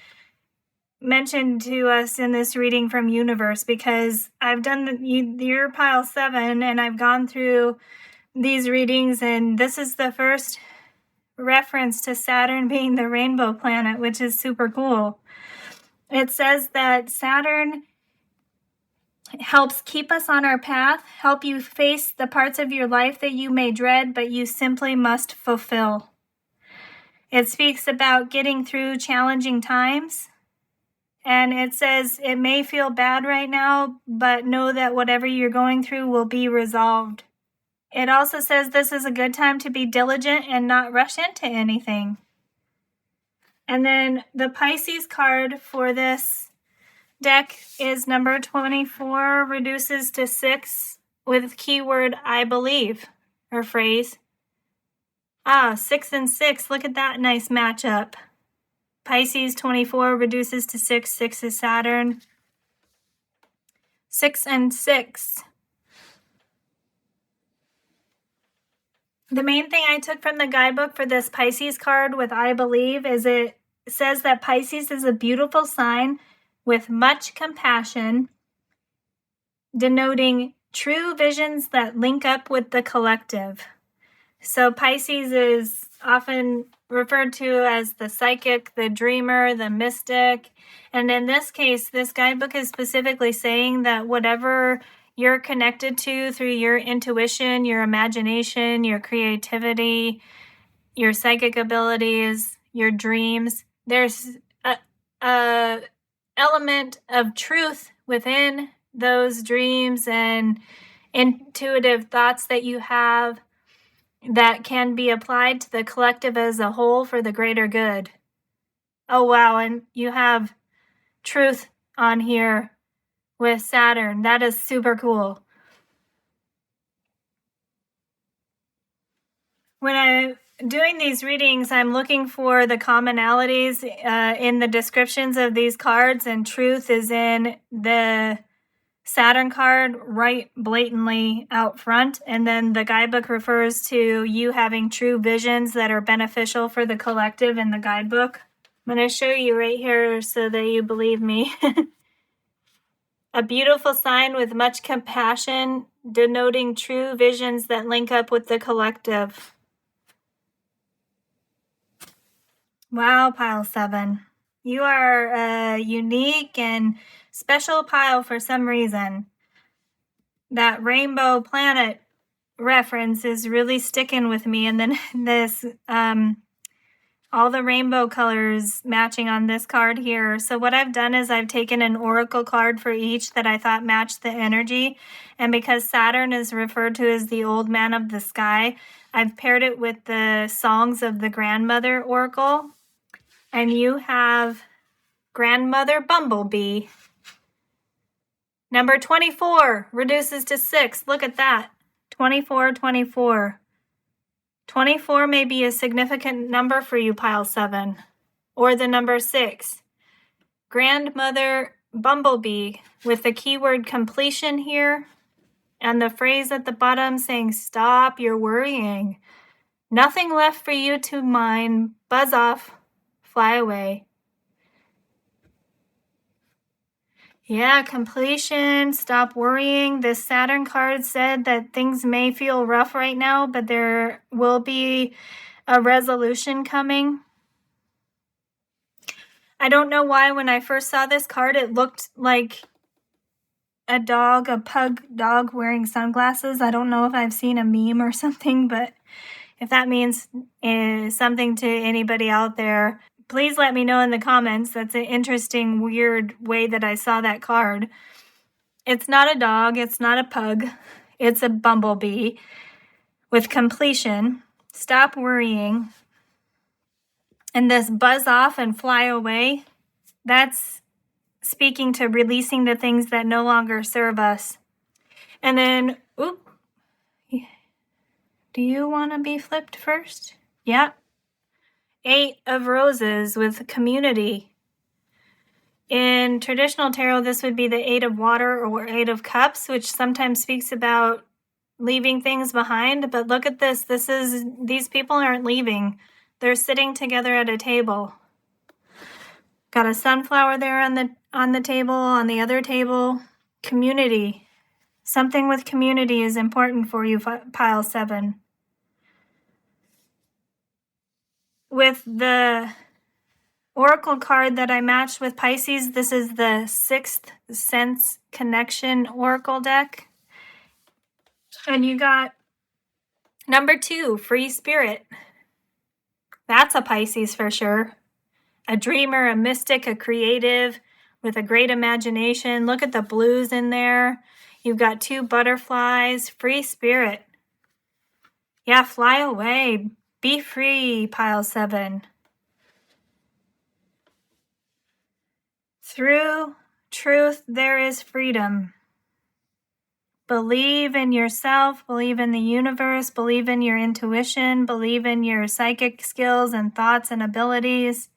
mentioned to us in this reading from Universe, because I've done your Pile 7 and I've gone through these readings, and this is the first reference to Saturn being the rainbow planet, which is super cool. It says that Saturn helps keep us on our path, help you face the parts of your life that you may dread, but you simply must fulfill. It speaks about getting through challenging times And it says it may feel bad right now, but know that whatever you're going through will be resolved. It also says this is a good time to be diligent and not rush into anything. And then the Pisces card for this deck is number 24, reduces to 6 with keyword I believe, or phrase. 6 and 6, look at that nice matchup. Pisces 24 reduces to 6, 6 is Saturn. 6 and 6. The main thing I took from the guidebook for this Pisces card with I believe is it says that Pisces is a beautiful sign with much compassion, denoting true visions that link up with the collective. So Pisces is often referred to as the psychic, the dreamer, the mystic. And in this case, this guidebook is specifically saying that whatever you're connected to through your intuition, your imagination, your creativity, your psychic abilities, your dreams, there's a element of truth within those dreams and intuitive thoughts that you have that can be applied to the collective as a whole for the greater good. Oh, wow. And you have truth on here with Saturn. That is super cool. When I'm doing these readings, I'm looking for the commonalities in the descriptions of these cards, and truth is in the Saturn card right blatantly out front. And then the guidebook refers to you having true visions that are beneficial for the collective in the guidebook. I'm going to show you right here so that you believe me. A beautiful sign with much compassion, denoting true visions that link up with the collective. Wow, pile 7. You are a unique and special pile for some reason. That rainbow planet reference is really sticking with me. And then this, all the rainbow colors matching on this card here. So what I've done is I've taken an oracle card for each that I thought matched the energy. And because Saturn is referred to as the old man of the sky, I've paired it with the songs of the grandmother oracle. And you have Grandmother Bumblebee. Number 24 reduces to 6. Look at that. 24, 24. 24 may be a significant number for you, pile 7. Or the number 6. Grandmother Bumblebee with the keyword completion here. And the phrase at the bottom saying, stop your worrying. Nothing left for you to mind. Buzz off. Fly away. Yeah, completion, stop worrying. This Saturn card said that things may feel rough right now, but there will be a resolution coming. I don't know why when I first saw this card, it looked like a dog, a pug dog wearing sunglasses. I don't know if I've seen a meme or something, but if that means something to anybody out there, please let me know in the comments. That's an interesting, weird way that I saw that card. It's not a dog. It's not a pug. It's a bumblebee with completion. Stop worrying. And this buzz off and fly away, that's speaking to releasing the things that no longer serve us. And then, do you want to be flipped first? Yeah. 8 of Roses with community. In traditional tarot, this would be the 8 of Water or 8 of Cups, which sometimes speaks about leaving things behind. But look at this. These people aren't leaving. They're sitting together at a table. Got a sunflower there on the table, on the other table. Community. Something with community is important for you, pile 7. With the oracle card that I matched with Pisces, this is the 6th Sense Connection oracle deck. And you got number 2, Free Spirit. That's a Pisces for sure. A dreamer, a mystic, a creative, with a great imagination. Look at the blues in there. You've got 2 butterflies, free spirit. Yeah, fly away. Be free, pile 7. Through truth, there is freedom. Believe in yourself, believe in the universe, believe in your intuition, believe in your psychic skills and thoughts and abilities.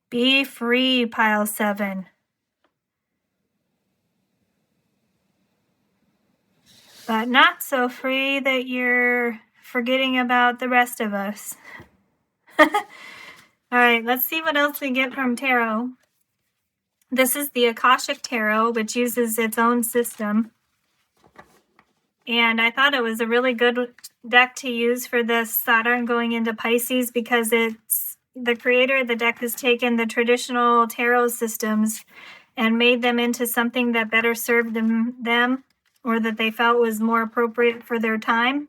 Be free, pile 7. But not so free that you're forgetting about the rest of us. All right, let's see what else we get from tarot. This is the Akashic Tarot, which uses its own system. And I thought it was a really good deck to use for this Saturn going into Pisces, because it's the creator of the deck has taken the traditional tarot systems and made them into something that better served them, or that they felt was more appropriate for their time.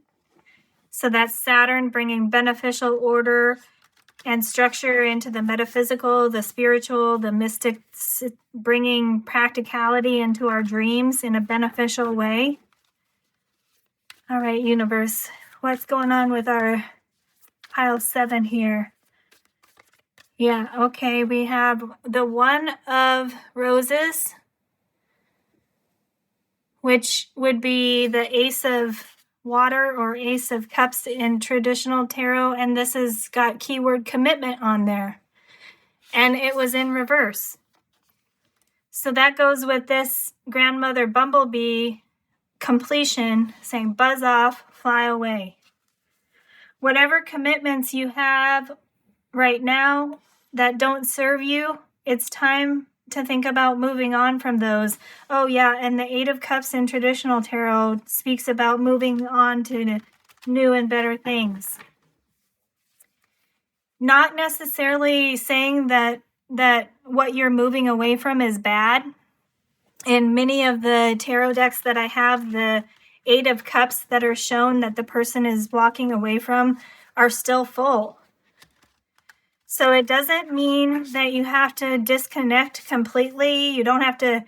So that's Saturn bringing beneficial order and structure into the metaphysical, the spiritual, the mystic, bringing practicality into our dreams in a beneficial way. All right, universe, what's going on with our pile 7 here? Yeah, okay, we have the 1 of Roses, which would be the Ace of Water or Ace of Cups in traditional tarot, and this has got keyword commitment on there, and it was in reverse. So that goes with this grandmother bumblebee completion, saying buzz off, fly away. Whatever commitments you have right now that don't serve you, it's time to think about moving on from those. Oh yeah, and the 8 of Cups in traditional tarot speaks about moving on to new and better things. Not necessarily saying that what you're moving away from is bad. In many of the tarot decks that I have, the 8 of Cups that are shown that the person is walking away from are still full. So it doesn't mean that you have to disconnect completely. You don't have to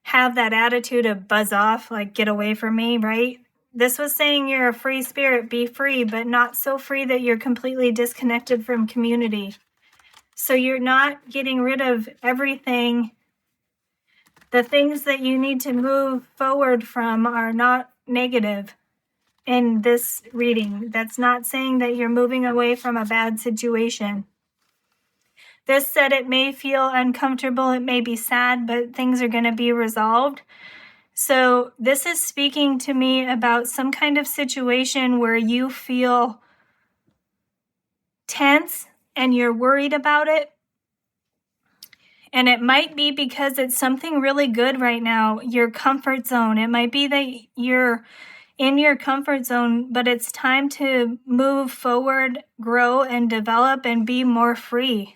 have that attitude of buzz off, like get away from me, right? This was saying you're a free spirit, be free, but not so free that you're completely disconnected from community. So you're not getting rid of everything. The things that you need to move forward from are not negative in this reading. That's not saying that you're moving away from a bad situation. This said it may feel uncomfortable, it may be sad, but things are going to be resolved. So this is speaking to me about some kind of situation where you feel tense and you're worried about it. And it might be because it's something really good right now, your comfort zone. It might be that you're in your comfort zone, but it's time to move forward, grow, and develop and be more free.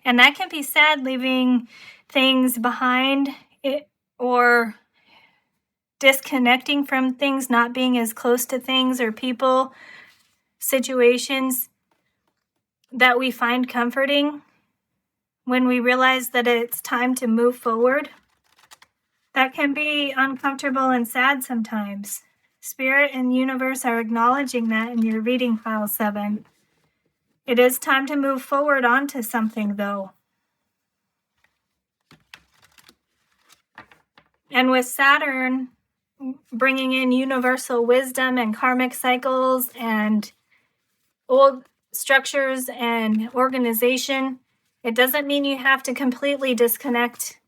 And that can be sad, leaving things behind or disconnecting from things, not being as close to things or people, situations that we find comforting when we realize that it's time to move forward. That can be uncomfortable and sad sometimes. Spirit and universe are acknowledging that in your reading, file 7. It is time to move forward onto something, though. And with Saturn bringing in universal wisdom and karmic cycles and old structures and organization, it doesn't mean you have to completely disconnect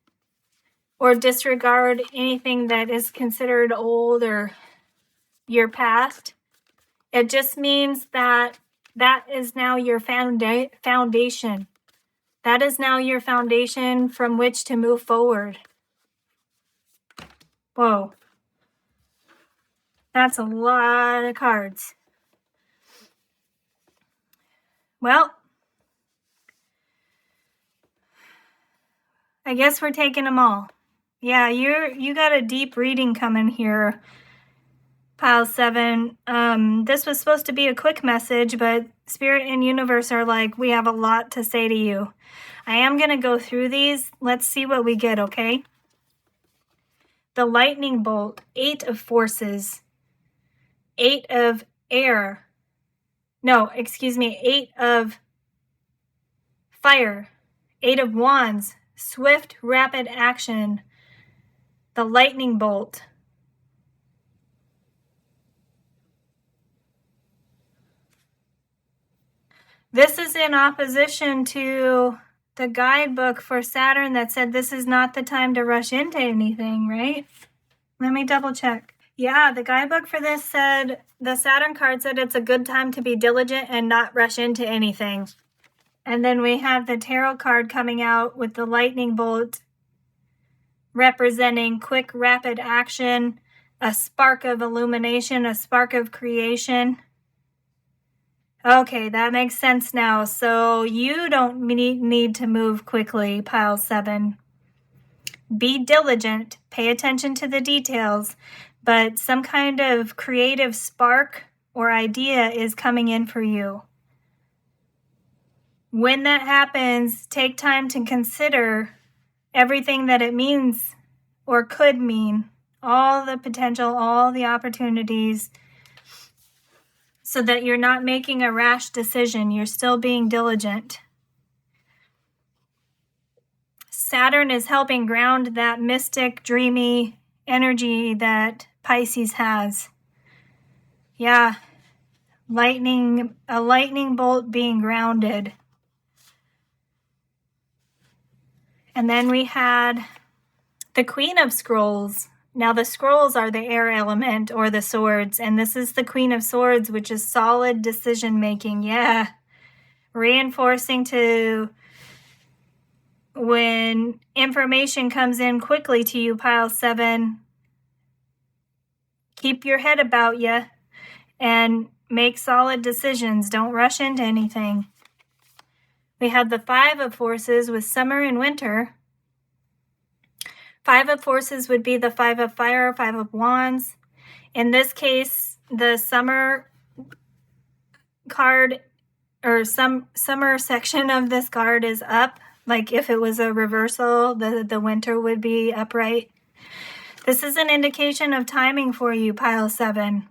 or disregard anything that is considered old or your past. It just means that is now your foundation. That is now your foundation from which to move forward. Whoa. That's a lot of cards. Well, I guess we're taking them all. Yeah, you got a deep reading coming here, Pile 7. This was supposed to be a quick message, but Spirit and Universe are like, we have a lot to say to you. I am going to go through these. Let's see what we get, okay? The lightning bolt, 8 of forces, 8 of air. No, excuse me, 8 of fire, 8 of wands, swift, rapid action, the lightning bolt. This is in opposition to the guidebook for Saturn that said this is not the time to rush into anything, right? Let me double check. Yeah, the guidebook for this said, the Saturn card said it's a good time to be diligent and not rush into anything. And then we have the tarot card coming out with the lightning bolt representing quick, rapid action, a spark of illumination, a spark of creation. Okay, that makes sense now. So you don't need to move quickly, Pile 7. Be diligent, pay attention to the details, but some kind of creative spark or idea is coming in for you. When that happens, take time to consider everything that it means or could mean, all the potential, all the opportunities, so that you're not making a rash decision. You're still being diligent. Saturn is helping ground that mystic, dreamy energy that Pisces has. Yeah, a lightning bolt being grounded. And then we had the Queen of Scrolls. Now the scrolls are the air element or the swords, and this is the Queen of Swords, which is solid decision making. Yeah, reinforcing to when information comes in quickly to you, Pile 7, keep your head about you and make solid decisions. Don't rush into anything. We have the 5 of forces with summer and winter. 5 of forces would be the 5 of fire, 5 of wands. In this case, the summer card or summer section of this card is up. Like if it was a reversal, the winter would be upright. This is an indication of timing for you, Pile 7.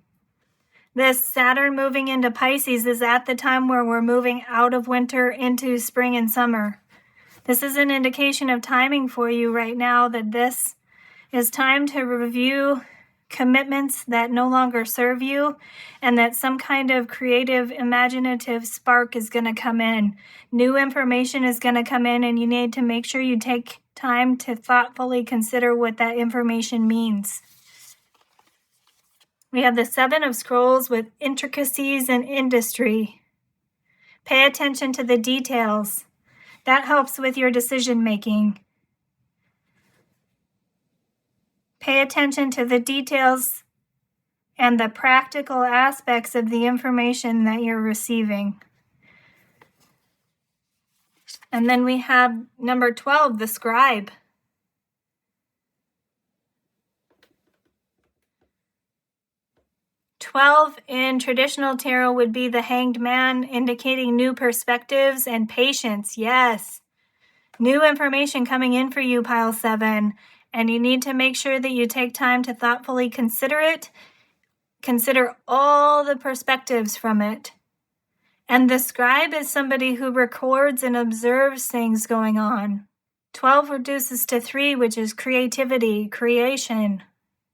This Saturn moving into Pisces is at the time where we're moving out of winter into spring and summer. This is an indication of timing for you right now, that this is time to review commitments that no longer serve you, and that some kind of creative, imaginative spark is going to come in. New information is going to come in, and you need to make sure you take time to thoughtfully consider what that information means. We have the 7 of Scrolls with intricacies and industry. Pay attention to the details. That helps with your decision making. Pay attention to the details and the practical aspects of the information that you're receiving. And then we have number 12, the scribe. "12 in traditional tarot would be the Hanged Man, indicating new perspectives and patience. Yes. New information coming in for you, Pile 7. And you need to make sure that you take time to thoughtfully consider it. Consider all the perspectives from it. And the scribe is somebody who records and observes things going on. 12 reduces to 3, which is creativity, creation.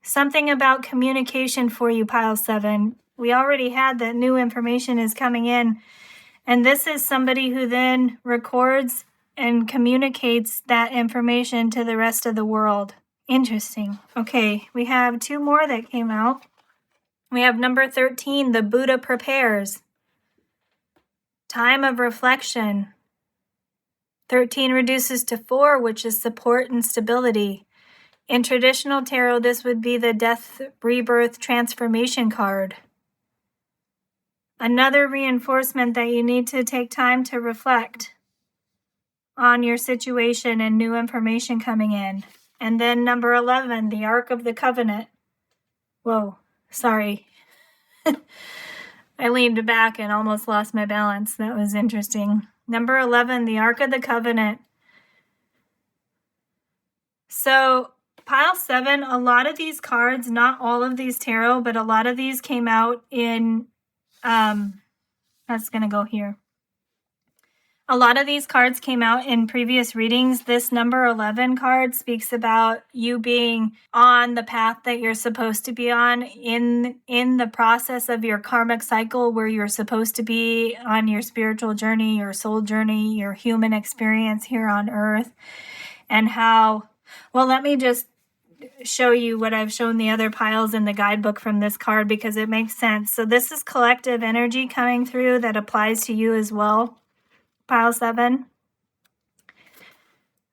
Something about communication for you, Pile 7. We already had that new information is coming in. And this is somebody who then records and communicates that information to the rest of the world. Interesting. Okay, we have 2 more that came out. We have number 13, the Buddha prepares. Time of reflection. 13 reduces to 4, which is support and stability. In traditional tarot, this would be the death, rebirth, transformation card. Another reinforcement that you need to take time to reflect on your situation and new information coming in. And then number 11, the Ark of the Covenant. Whoa, Sorry. I leaned back and almost lost my balance. That was interesting. Number 11, the Ark of the Covenant. So pile 7, a lot of these cards, not all of these tarot, but a lot of these came out in, that's going to go here. A lot of these cards came out in previous readings. This number 11 card speaks about you being on the path that you're supposed to be on in the process of your karmic cycle, where you're supposed to be on your spiritual journey, your soul journey, your human experience here on earth. And how, well, let me just show you what I've shown the other piles in the guidebook from this card, because it makes sense. So this is collective energy coming through that applies to you as well. Pile 7.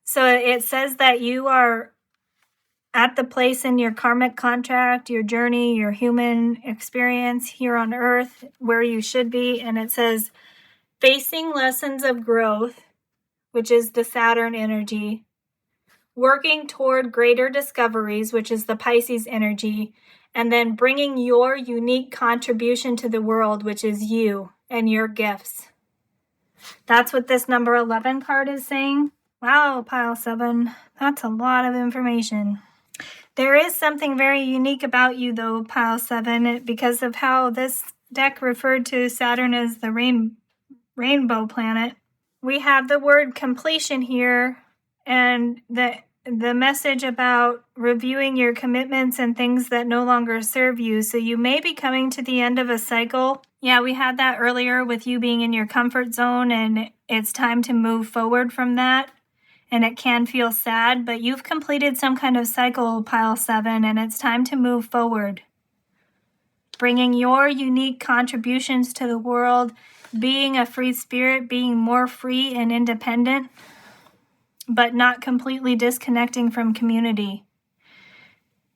So it says that you are at the place in your karmic contract, your journey, your human experience here on earth where you should be. And it says facing lessons of growth, which is the Saturn energy, working toward greater discoveries, which is the Pisces energy, and then bringing your unique contribution to the world, which is you and your gifts. That's what this number 11 card is saying. Wow, pile 7. That's a lot of information. There is something very unique about you, though, pile 7, because of how this deck referred to Saturn as the rainbow planet. We have the word completion here, and the message about reviewing your commitments and things that no longer serve you. So you may be coming to the end of a cycle. Yeah, we had that earlier with you being in your comfort zone, and it's time to move forward from that. And it can feel sad, but you've completed some kind of cycle, pile 7, and it's time to move forward. Bringing your unique contributions to the world, being a free spirit, being more free and independent, but not completely disconnecting from community.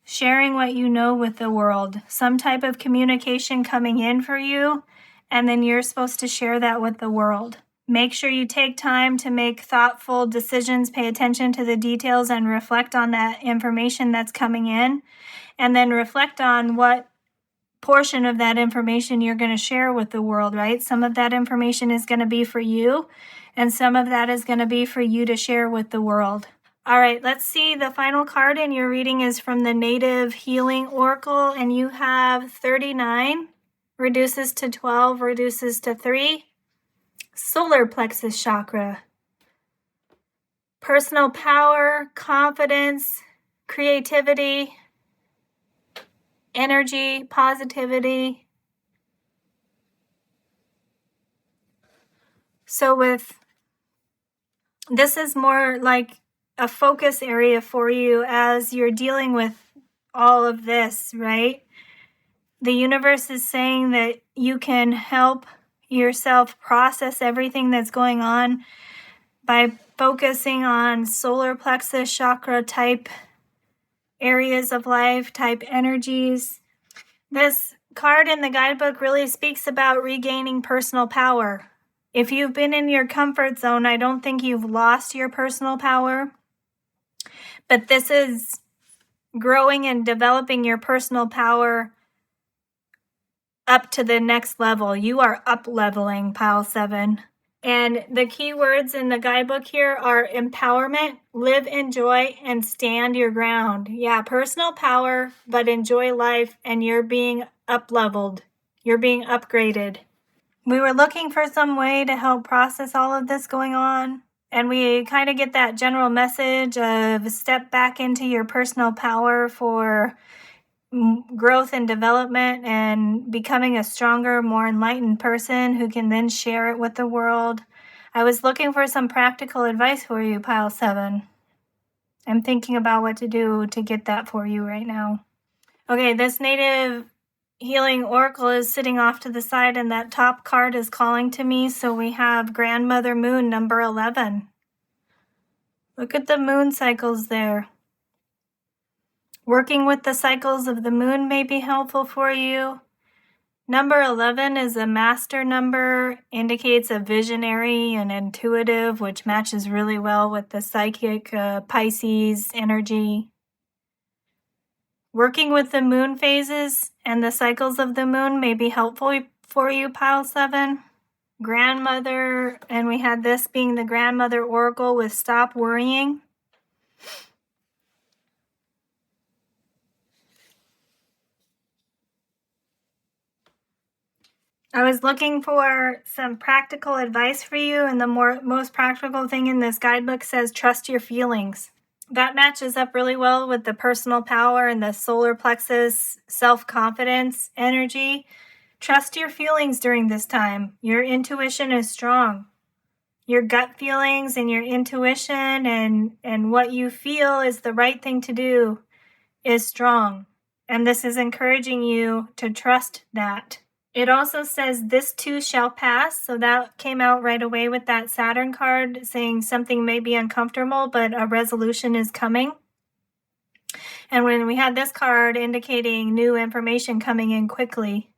Sharing what you know with the world. Some type of communication coming in for you, and then you're supposed to share that with the world. Make sure you take time to make thoughtful decisions, pay attention to the details, and reflect on that information that's coming in, and then reflect on what portion of that information you're going to share with the world, right? Some of that information is going to be for you, and some of that is going to be for you to share with the world. All right, let's see. The final card in your reading is from the Native Healing Oracle, and you have 39, reduces to 12, reduces to 3. Solar plexus chakra. Personal power, confidence, creativity, energy, positivity. So this is more like a focus area for you as you're dealing with all of this, right? The universe is saying that you can help yourself process everything that's going on by focusing on solar plexus chakra type areas of life, type energies. This card in the guidebook really speaks about regaining personal power. If you've been in your comfort zone, I don't think you've lost your personal power, but this is growing and developing your personal power up to the next level. You are up-leveling, pile 7. And the key words in the guidebook here are empowerment, live in joy, and stand your ground. Yeah, personal power, but enjoy life, and you're being up-leveled. You're being upgraded. We were looking for some way to help process all of this going on, and we kind of get that general message of step back into your personal power for growth and development and becoming a stronger, more enlightened person who can then share it with the world. I was looking for some practical advice for you, pile 7. I'm thinking about what to do to get that for you right now. Okay, this Native Healing Oracle is sitting off to the side, and that top card is calling to me, so we have Grandmother Moon, number 11. Look at the moon cycles there. Working with the cycles of the moon may be helpful for you. Number 11 is a master number, indicates a visionary and intuitive, which matches really well with the psychic Pisces energy. Working with the moon phases and the cycles of the moon may be helpful for you, pile 7. Grandmother, and we had this being the grandmother oracle with stop worrying. I was looking for some practical advice for you, and the most practical thing in this guidebook says trust your feelings. That matches up really well with the personal power and the solar plexus self-confidence energy. Trust your feelings during this time. Your intuition is strong. Your gut feelings and your intuition and what you feel is the right thing to do is strong. And this is encouraging you to trust that. It also says, this too shall pass. So that came out right away with that Saturn card saying something may be uncomfortable, but a resolution is coming. And when we had this card indicating new information coming in quickly.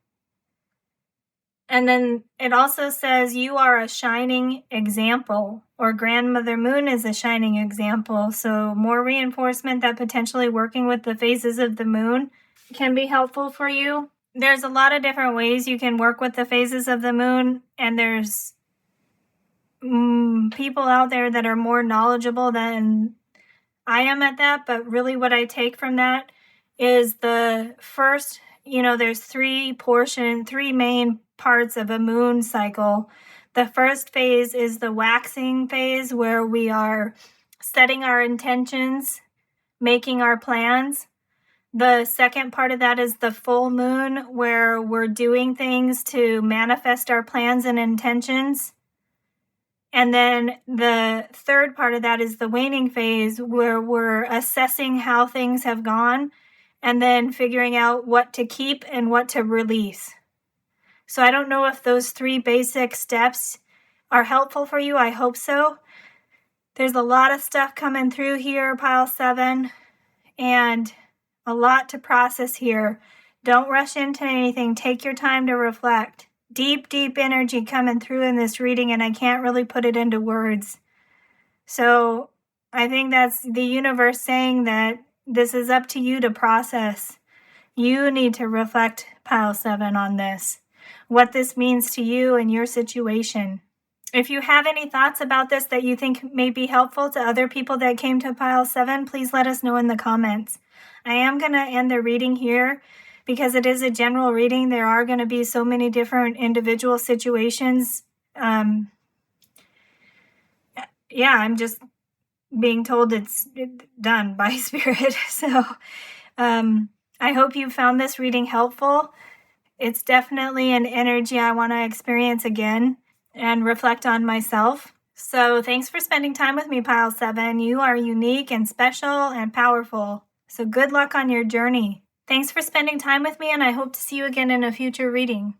And then it also says you are a shining example, or Grandmother Moon is a shining example. So more reinforcement that potentially working with the phases of the moon can be helpful for you. There's a lot of different ways you can work with the phases of the moon, and there's people out there that are more knowledgeable than I am at that, but really what I take from that is the first, there's three main parts of a moon cycle. The first phase is the waxing phase, where we are setting our intentions, making our plans. The second part of that is the full moon, where we're doing things to manifest our plans and intentions. And then the third part of that is the waning phase, where we're assessing how things have gone and then figuring out what to keep and what to release. So I don't know if those three basic steps are helpful for you. I hope so. There's a lot of stuff coming through here, pile 7, and a lot to process here. Don't rush into anything. Take your time to reflect. Deep, deep energy coming through in this reading, and I can't really put it into words. So I think that's the universe saying that this is up to you to process. You need to reflect, pile 7, on this, what this means to you and your situation. If you have any thoughts about this that you think may be helpful to other people that came to pile 7, please let us know in the comments. I am going to end the reading here because it is a general reading. There are going to be so many different individual situations. I'm just being told it's done by Spirit. So I hope you found this reading helpful. It's definitely an energy I want to experience again and reflect on myself. So thanks for spending time with me, pile 7. You are unique and special and powerful. So good luck on your journey. Thanks for spending time with me, and I hope to see you again in a future reading.